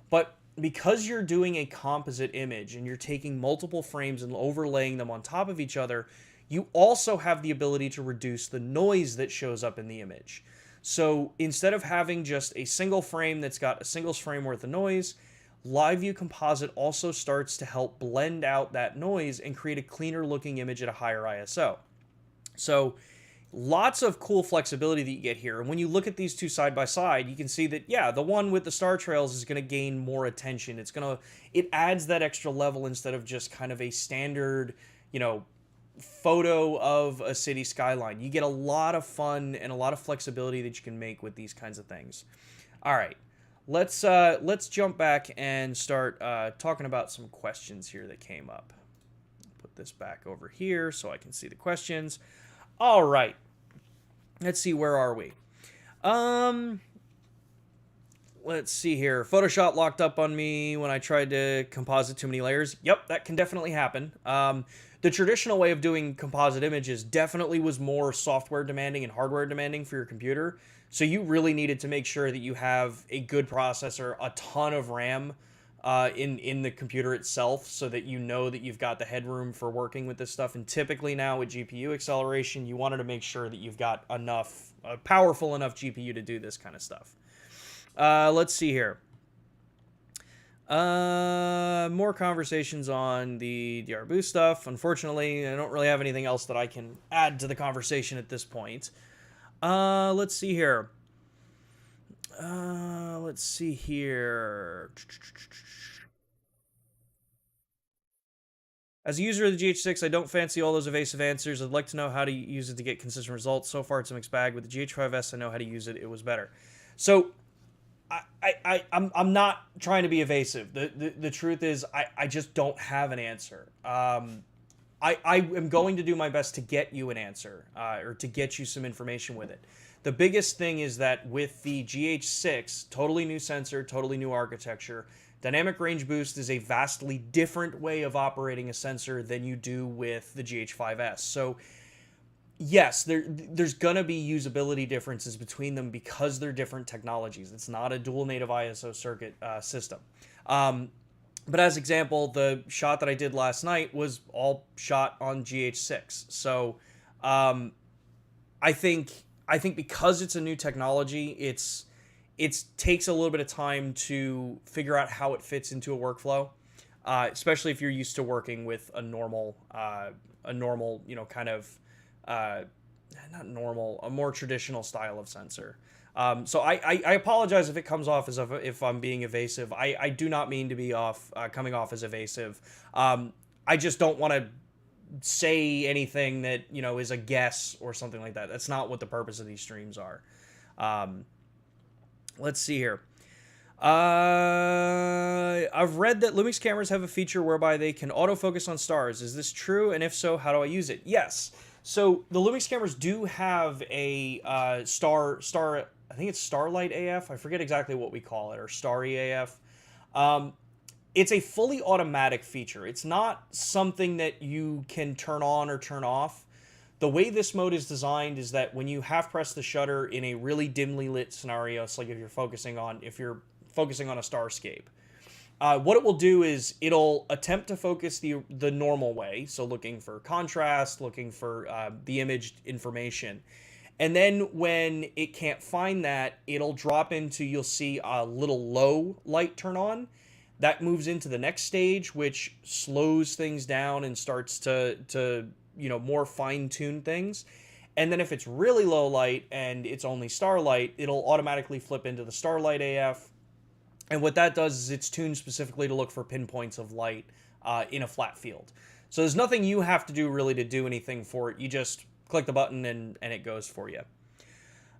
But because you're doing a composite image and you're taking multiple frames and overlaying them on top of each other, you also have the ability to reduce the noise that shows up in the image. So instead of having just a single frame that's got a single frame worth of noise, Live View Composite also starts to help blend out that noise and create a cleaner looking image at a higher ISO. So lots of cool flexibility that you get here. And when you look at these two side by side, you can see that, yeah, the one with the star trails is going to gain more attention. It adds that extra level instead of just kind of a standard, photo of a city skyline. You get a lot of fun and a lot of flexibility that you can make with these kinds of things. All right, let's jump back and start talking about some questions here that came up. Put this back over here so I can see the questions. All right, let's see, where are we? Let's see here. Photoshop locked up on me when I tried to composite too many layers. Yep, that can definitely happen. The traditional way of doing composite images definitely was more software demanding and hardware demanding for your computer. So you really needed to make sure that you have a good processor, a ton of RAM in the computer itself, so that you know that you've got the headroom for working with this stuff. And typically now with GPU acceleration, you wanted to make sure that you've got enough, powerful enough GPU to do this kind of stuff. Let's see here. More conversations on the DR Boost stuff. Unfortunately, I don't really have anything else that I can add to the conversation at this point. Let's see here. As a user of the GH6, I don't fancy all those evasive answers. I'd like to know how to use it to get consistent results. So far, it's a mixed bag. With the GH5S, I know how to use it. It was better. So I'm not trying to be evasive. The truth is I just don't have an answer. I am going to do my best to get you an answer, or to get you some information with it. The biggest thing is that with the GH6, totally new sensor, totally new architecture, dynamic range boost is a vastly different way of operating a sensor than you do with the GH5S. So yes, there's going to be usability differences between them because they're different technologies. It's not a dual native ISO circuit system. But as example, the shot that I did last night was all shot on GH6. So I think because it's a new technology, it takes a little bit of time to figure out how it fits into a workflow, especially if you're used to working with a normal, a more traditional style of sensor. So I apologize if it comes off as if I'm being evasive. I do not mean to be coming off as evasive. I just don't want to say anything that, you know, is a guess or something like that. That's not what the purpose of these streams are. Let's see here. I've read that Lumix cameras have a feature whereby they can autofocus on stars. Is this true? And if so, how do I use it? Yes. So the Lumix cameras do have a star. I think it's Starlight AF. I forget exactly what we call it, or Starry AF. It's a fully automatic feature. It's not something that you can turn on or turn off. The way this mode is designed is that when you half press the shutter in a really dimly lit scenario, it's like if you're focusing on a starscape, what it will do is it'll attempt to focus the normal way, so looking for contrast, looking for the imaged information. And then when it can't find that, it'll drop into, you'll see a little low light turn on. That moves into the next stage, which slows things down and starts to you know, more fine-tune things. And then if it's really low light and it's only starlight, it'll automatically flip into the Starlight AF. And what that does is it's tuned specifically to look for pinpoints of light in a flat field. So there's nothing you have to do really to do anything for it. You just click the button and it goes for you.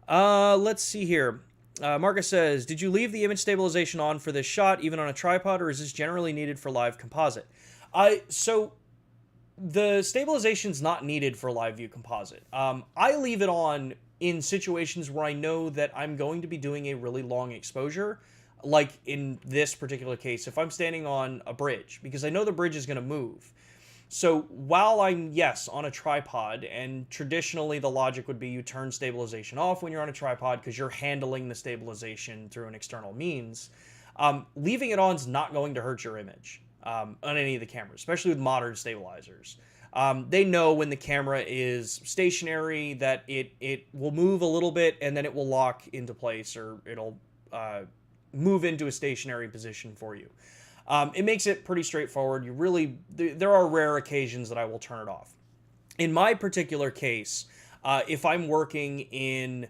Let's see here. Marcus says, did you leave the image stabilization on for this shot, even on a tripod, or is this generally needed for live composite? So the stabilization's not needed for live view composite. I leave it on in situations where I know that I'm going to be doing a really long exposure, like in this particular case, if I'm standing on a bridge, because I know the bridge is going to move. So while I'm, yes, on a tripod, and traditionally the logic would be you turn stabilization off when you're on a tripod because you're handling the stabilization through an external means, leaving it on is not going to hurt your image on any of the cameras, especially with modern stabilizers. They know when the camera is stationary that it will move a little bit and then it will lock into place, or it'll move into a stationary position for you. It makes it pretty straightforward. There are rare occasions that I will turn it off. In my particular case, if I'm working in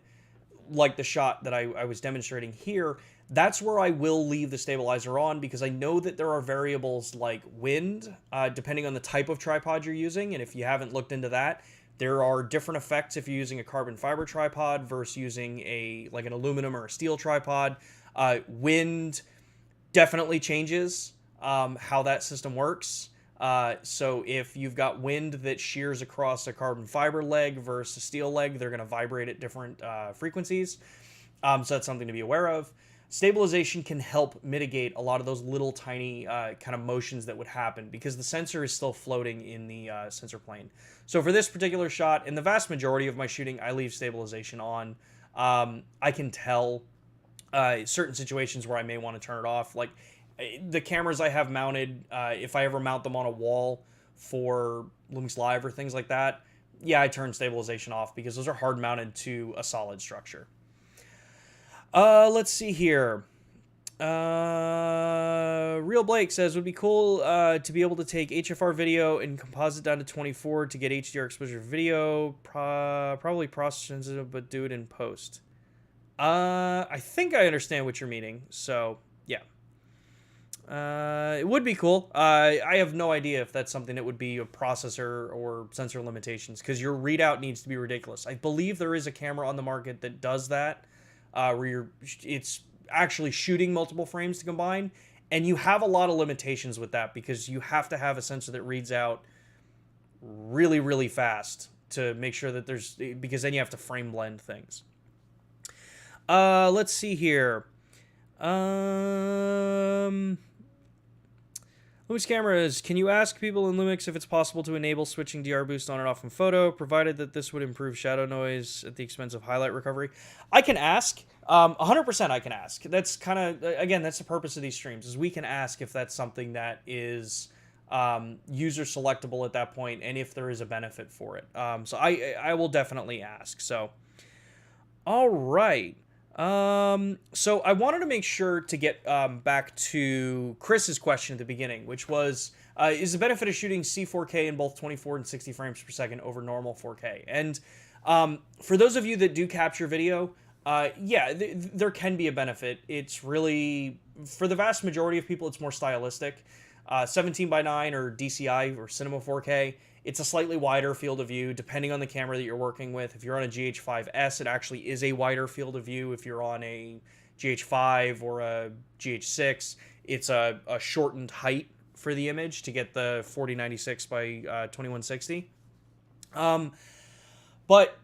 like the shot that I was demonstrating here, that's where I will leave the stabilizer on, because I know that there are variables like wind, depending on the type of tripod you're using. And if you haven't looked into that, there are different effects if you're using a carbon fiber tripod versus using an aluminum or a steel tripod. Wind definitely changes how that system works. So if you've got wind that shears across a carbon fiber leg versus a steel leg, they're going to vibrate at different frequencies. So that's something to be aware of. Stabilization can help mitigate a lot of those little tiny kind of motions that would happen, because the sensor is still floating in the sensor plane. So for this particular shot, in the vast majority of my shooting, I leave stabilization on. I can tell certain situations where I may want to turn it off. Like the cameras I have mounted, if I ever mount them on a wall for Lumix Live or things like that, yeah, I turn stabilization off because those are hard mounted to a solid structure. Let's see here. Real Blake says, would be cool to be able to take HFR video and composite down to 24 to get HDR exposure video. Probably process sensitive, but do it in post. I think I understand what you're meaning. So yeah, it would be cool. I have no idea if that's something that would be a processor or sensor limitations, because your readout needs to be ridiculous. I believe there is a camera on the market that does that. Where it's actually shooting multiple frames to combine, and you have a lot of limitations with that because you have to have a sensor that reads out really, really fast to make sure that because then you have to frame blend things. Let's see here. Lumix cameras, can you ask people in Lumix if it's possible to enable switching DR boost on and off in photo, provided that this would improve shadow noise at the expense of highlight recovery? I can ask. 100% I can ask. That's kind of, again, that's the purpose of these streams, is we can ask if that's something that is user selectable at that point, and if there is a benefit for it. So I will definitely ask. So, all right. So I wanted to make sure to get back to Chris's question at the beginning, which was, is the benefit of shooting C4K in both 24 and 60 frames per second over normal 4K? And for those of you that do capture video, yeah, there can be a benefit. It's really, for the vast majority of people, it's more stylistic. 17 by 9 or DCI or Cinema 4K, it's a slightly wider field of view depending on the camera that you're working with. If you're on a GH5S, it actually is a wider field of view. If you're on a GH5 or a GH6, it's a shortened height for the image to get the 4096 by 2160. But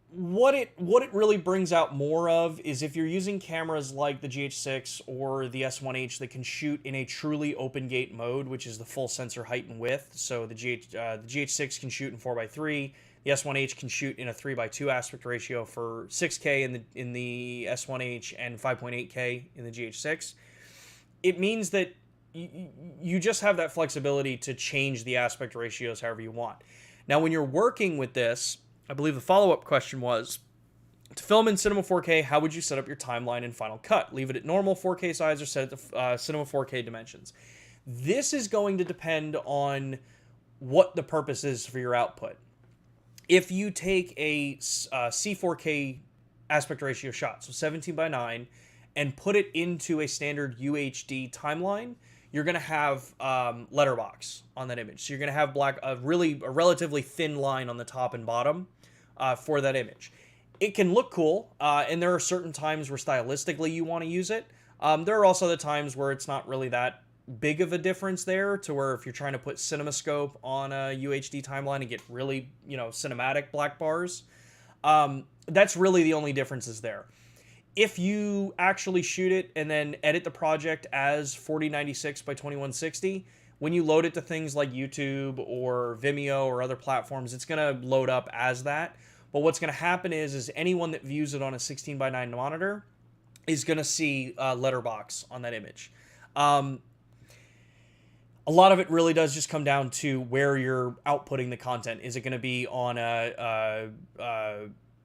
what it really brings out more of is if you're using cameras like the GH6 or the S1H that can shoot in a truly open gate mode, which is the full sensor height and width. So the GH6 can shoot in 4:3. The S1H can shoot in a 3:2 aspect ratio for 6K in the S1H and 5.8K in the GH6. It means that you just have that flexibility to change the aspect ratios however you want. Now, when you're working with this, I believe the follow-up question was, to film in Cinema 4K, how would you set up your timeline in Final Cut? Leave it at normal 4K size or set it to Cinema 4K dimensions? This is going to depend on what the purpose is for your output. If you take a C4K aspect ratio shot, so 17 by 9, and put it into a standard UHD timeline, you're going to have letterbox on that image. So you're going to have a relatively thin line on the top and bottom for that image. It can look cool, and there are certain times where stylistically you want to use it. There are also the times where it's not really that big of a difference there, to where if you're trying to put CinemaScope on a UHD timeline and get really, cinematic black bars, that's really the only differences there. If you actually shoot it and then edit the project as 4096 by 2160, when you load it to things like YouTube or Vimeo or other platforms, it's going to load up as that. But what's going to happen is anyone that views it on a 16 by 9 monitor is going to see letterbox on that image. A lot of it really does just come down to where you're outputting the content. Is it going to be on a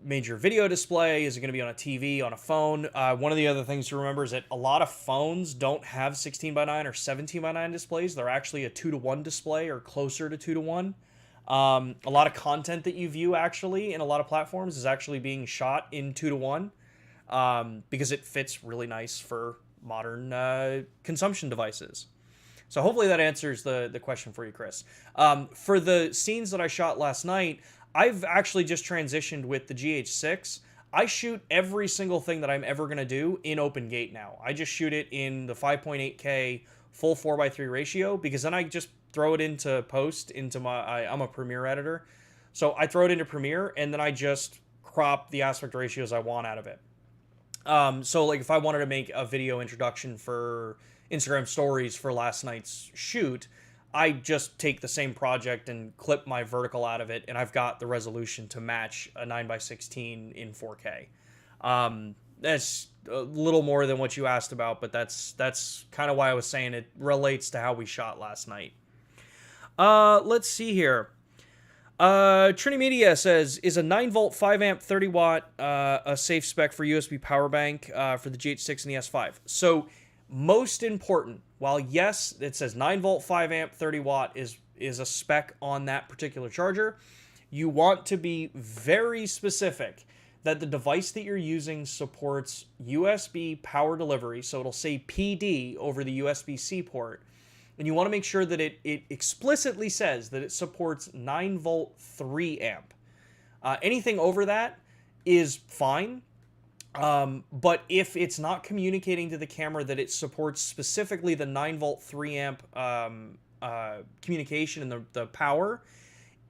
major video display? Is it going to be on a TV, on a phone? One of the other things to remember is that a lot of phones don't have 16 by 9 or 17 by 9 displays. They're actually a 2:1 display or closer to 2:1. A lot of content that you view actually in a lot of platforms is actually being shot in 2:1 because it fits really nice for modern consumption devices. So hopefully that answers the question for you, Chris. For the scenes that I shot last night, I've actually just transitioned with the GH6. I shoot every single thing that I'm ever going to do in open gate now. I just shoot it in the 5.8K full 4:3 ratio, because then I just throw it into post, into I'm a Premiere editor. So I throw it into Premiere, and then I just crop the aspect ratios I want out of it. So like if I wanted to make a video introduction for Instagram stories for last night's shoot, I just take the same project and clip my vertical out of it, and I've got the resolution to match a 9:16 in 4K. That's a little more than what you asked about, but that's kind of why I was saying it relates to how we shot last night. Let's see here. Trini Media says, is a 9-volt 5-amp 30-watt a safe spec for USB power bank for the GH6 and the S5? So most important, while yes, it says 9-volt 5-amp 30-watt is a spec on that particular charger, you want to be very specific that the device that you're using supports USB power delivery, so it'll say PD over the USB-C port, and you want to make sure that it explicitly says that it supports 9-volt 3-amp. Anything over that is fine, but if it's not communicating to the camera that it supports specifically the 9-volt 3-amp communication and the power,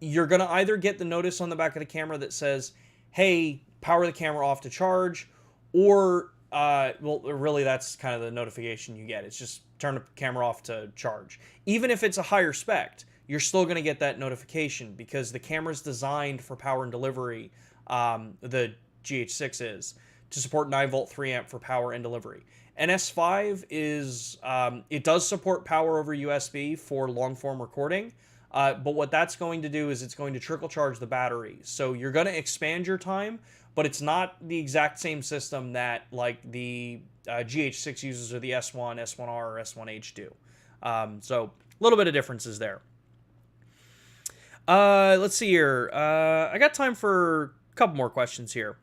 you're going to either get the notice on the back of the camera that says, hey, power the camera off to charge, or, well, really that's kind of the notification you get. It's just turn the camera off to charge. Even if it's a higher spec, you're still going to get that notification because the camera's designed for power and delivery, the GH6 is, to support 9-volt 3-amp for power and delivery. And S5 is, it does support power over USB for long-form recording, but what that's going to do is it's going to trickle charge the battery. So you're going to expand your time, but it's not the exact same system that like the GH6 uses or the S1, S1R, or S1H do. So a little bit of differences there. Let's see here. I got time for a couple more questions here.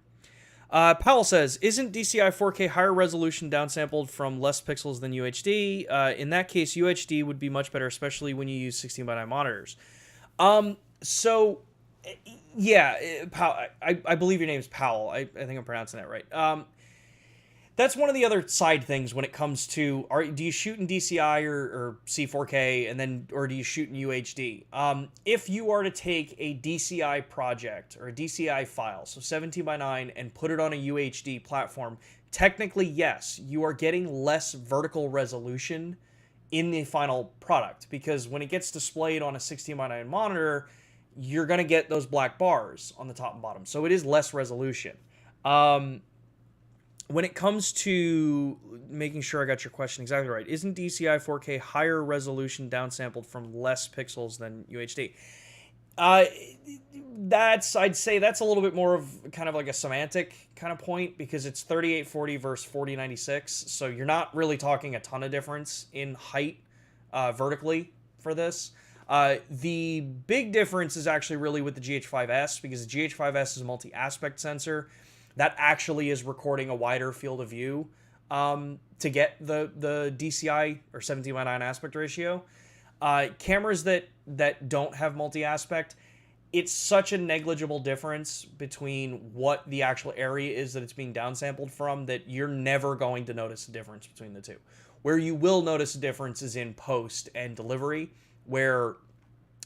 Powell says, isn't DCI 4K higher resolution downsampled from less pixels than UHD? In that case, UHD would be much better, especially when you use 16:9 monitors. So, yeah, I believe your name's Powell. I think I'm pronouncing that right. That's one of the other side things when it comes to, do you shoot in DCI or C4K, and then, or do you shoot in UHD? If you are to take a DCI project or a DCI file, so 17:9, and put it on a UHD platform, technically, yes, you are getting less vertical resolution in the final product, because when it gets displayed on a 16:9 monitor, you're going to get those black bars on the top and bottom. So it is less resolution. When it comes to making sure I got your question exactly right, isn't DCI 4K higher resolution downsampled from less pixels than UHD? I'd say that's a little bit more of kind of like a semantic kind of point, because it's 3840 versus 4096, so you're not really talking a ton of difference in height vertically for this. The big difference is actually really with the GH5S, because the GH5S is a multi-aspect sensor that actually is recording a wider field of view to get the DCI or 17:9 aspect ratio. Cameras that don't have multi-aspect, it's such a negligible difference between what the actual area is that it's being downsampled from that you're never going to notice a difference between the two. Where you will notice a difference is in post and delivery, where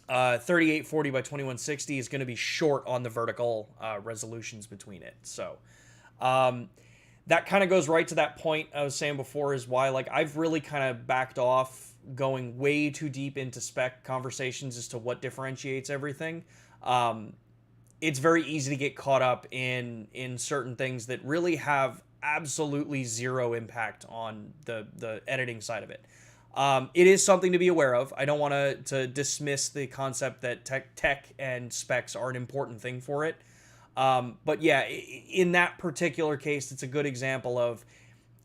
3840 by 2160 is going to be short on the vertical resolutions between it. So that kind of goes right to that point I was saying before, is why like I've really kind of backed off going way too deep into spec conversations as to what differentiates everything. It's very easy to get caught up in certain things that really have absolutely zero impact on the editing side of it. It is something to be aware of. I don't want to dismiss the concept that tech and specs are an important thing for it. But yeah, in that particular case, it's a good example of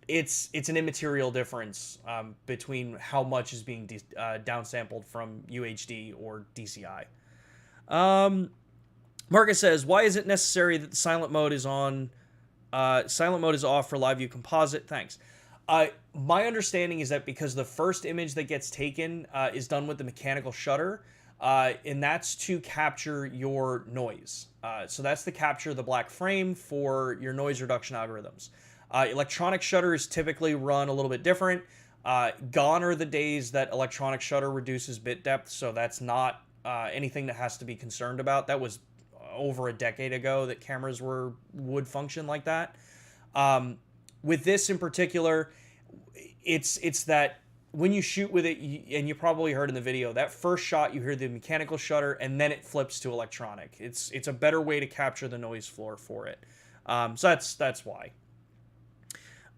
it's an immaterial difference between how much is being downsampled from UHD or DCI. Marcus says, why is it necessary that the silent mode is on? Silent mode is off for Live View Composite. Thanks. My understanding is that because the first image that gets taken is done with the mechanical shutter, and that's to capture your noise. So that's to capture the black frame for your noise reduction algorithms. Electronic shutters typically run a little bit different. Gone are the days that electronic shutter reduces bit depth, so that's not anything that has to be concerned about. That was over a decade ago that cameras would function like that. With this in particular, it's that when you shoot with it, and you probably heard in the video, that first shot you hear the mechanical shutter and then it flips to electronic. It's a better way to capture the noise floor for it. So that's why.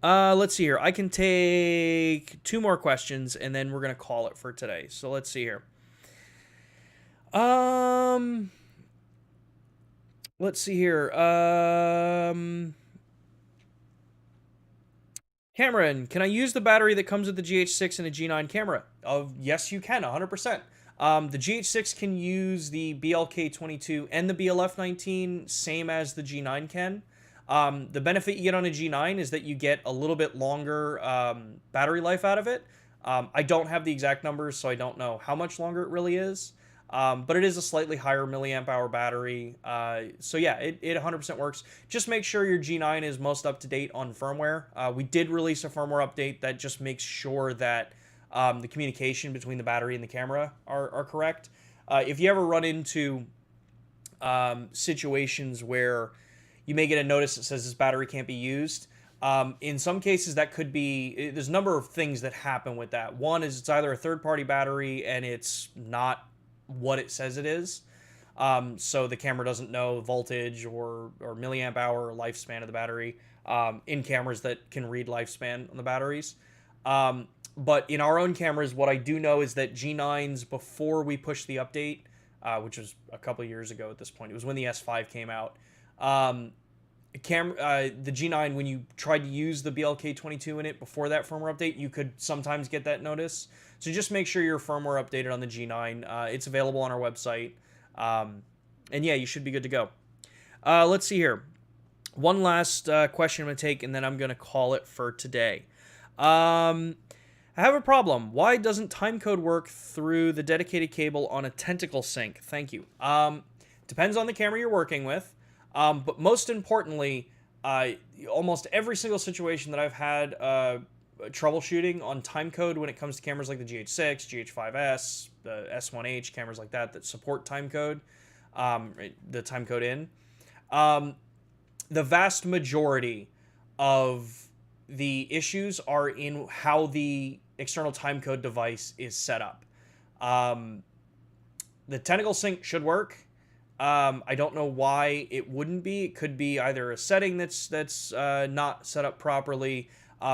Let's see here. I can take 2 more questions and then we're gonna call it for today. So let's see here. Let's see here. Cameron, can I use the battery that comes with the GH6 in a G9 camera? Yes, you can, 100%. The GH6 can use the BLK22 and the BLF19, same as the G9 can. The benefit you get on a G9 is that you get a little bit longer battery life out of it. I don't have the exact numbers, so I don't know how much longer it really is. But it is a slightly higher milliamp hour battery. So yeah, it 100% works. Just make sure your G9 is most up to date on firmware. We did release a firmware update that just makes sure that the communication between the battery and the camera are correct. If you ever run into situations where you may get a notice that says this battery can't be used, in some cases that could be, there's a number of things that happen with that. One is it's either a third-party battery and it's not what it says it is, so the camera doesn't know voltage or milliamp hour or lifespan of the battery in cameras that can read lifespan on the batteries. But in our own cameras, what I do know is that G9s, before we pushed the update, which was a couple years ago at this point, it was when the S5 came out, the G9, when you tried to use the BLK22 in it before that firmware update, you could sometimes get that notice. So just make sure your firmware updated on the G9. It's available on our website. And yeah, you should be good to go. Let's see here. One last question I'm going to take, and then I'm going to call it for today. I have a problem. Why doesn't timecode work through the dedicated cable on a tentacle sync? Thank you. Depends on the camera you're working with. But most importantly, almost every single situation that I've had troubleshooting on timecode when it comes to cameras like the GH6, GH5S, the S1H, cameras like that support timecode, the timecode in, the vast majority of the issues are in how the external timecode device is set up. The tentacle sync should work. I don't know why it wouldn't be. It could be either a setting that's not set up properly.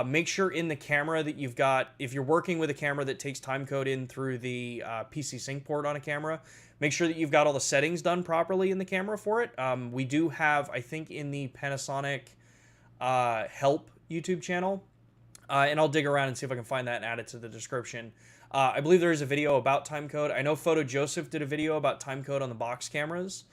Make sure in the camera that you've got, if you're working with a camera that takes timecode in through the PC sync port on a camera, make sure that you've got all the settings done properly in the camera for it. We do have, I think, in the Panasonic help YouTube channel, and I'll dig around and see if I can find that and add it to the description. I believe there is a video about timecode. I know Photo Joseph did a video about timecode on the box cameras,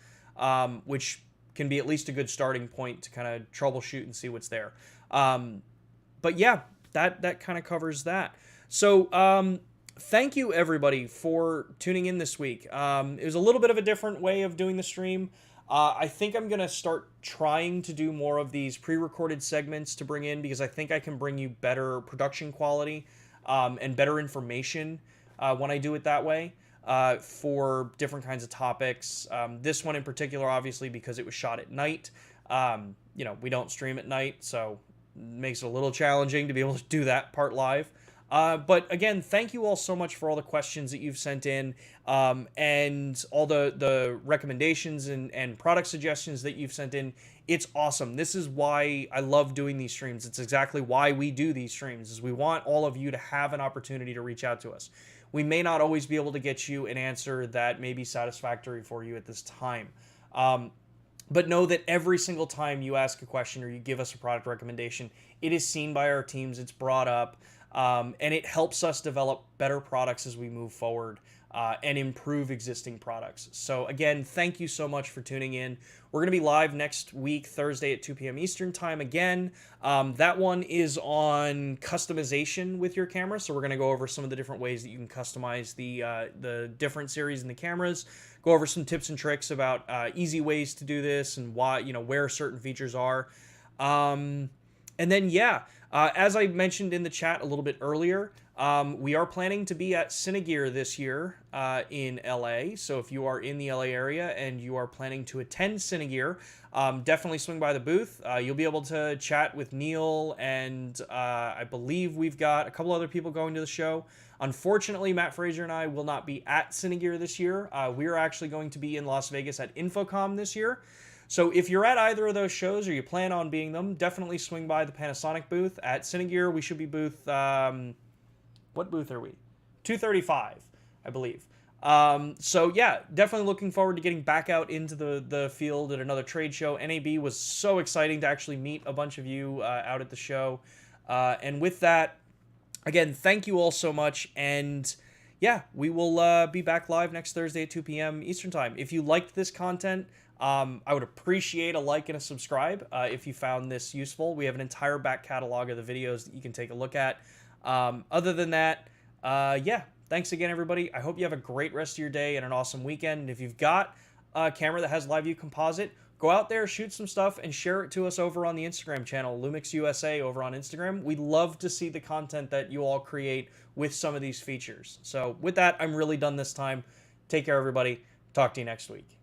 which can be at least a good starting point to kind of troubleshoot and see what's there. But yeah, that kind of covers that. So thank you everybody for tuning in this week. It was a little bit of a different way of doing the stream. I think I'm going to start trying to do more of these pre-recorded segments to bring in, because I think I can bring you better production quality and better information when I do it that way for different kinds of topics. This one in particular, obviously, because it was shot at night. You know, we don't stream at night, so it makes it a little challenging to be able to do that part live. But again, thank you all so much for all the questions that you've sent in, and all the recommendations and product suggestions that you've sent in. It's awesome. This is why I love doing these streams. It's exactly why we do these streams, is we want all of you to have an opportunity to reach out to us. We may not always be able to get you an answer that may be satisfactory for you at this time. But know that every single time you ask a question or you give us a product recommendation, it is seen by our teams, it's brought up, and it helps us develop better products as we move forward and improve existing products. So again, thank you so much for tuning in. We're going to be live next week, Thursday at 2 p.m. Eastern time again. That one is on customization with your camera. So we're going to go over some of the different ways that you can customize the different series in the cameras. Go over some tips and tricks about easy ways to do this and why, where certain features are. And then, yeah, as I mentioned in the chat a little bit earlier, we are planning to be at Cinegear this year in LA. So if you are in the LA area and you are planning to attend Cinegear, definitely swing by the booth. You'll be able to chat with Neil, and I believe we've got a couple other people going to the show. Unfortunately, Matt Fraser and I will not be at Cinegear this year. We are actually going to be in Las Vegas at Infocom this year. So if you're at either of those shows or you plan on being them, definitely swing by the Panasonic booth. At Cinegear, we should be booth... what booth are we? 235, I believe. So yeah, definitely looking forward to getting back out into the field at another trade show. NAB was so exciting to actually meet a bunch of you out at the show. And with that, again, thank you all so much. And yeah, we will be back live next Thursday at 2 p.m. Eastern time. If you liked this content, I would appreciate a like and a subscribe if you found this useful. We have an entire back catalog of the videos that you can take a look at. Other than that, yeah, thanks again, everybody. I hope you have a great rest of your day and an awesome weekend. And if you've got a camera that has Live View Composite, go out there, shoot some stuff, and share it to us over on the Instagram channel, LUMIX USA over on Instagram. We'd love to see the content that you all create with some of these features. So with that, I'm really done this time. Take care, everybody. Talk to you next week.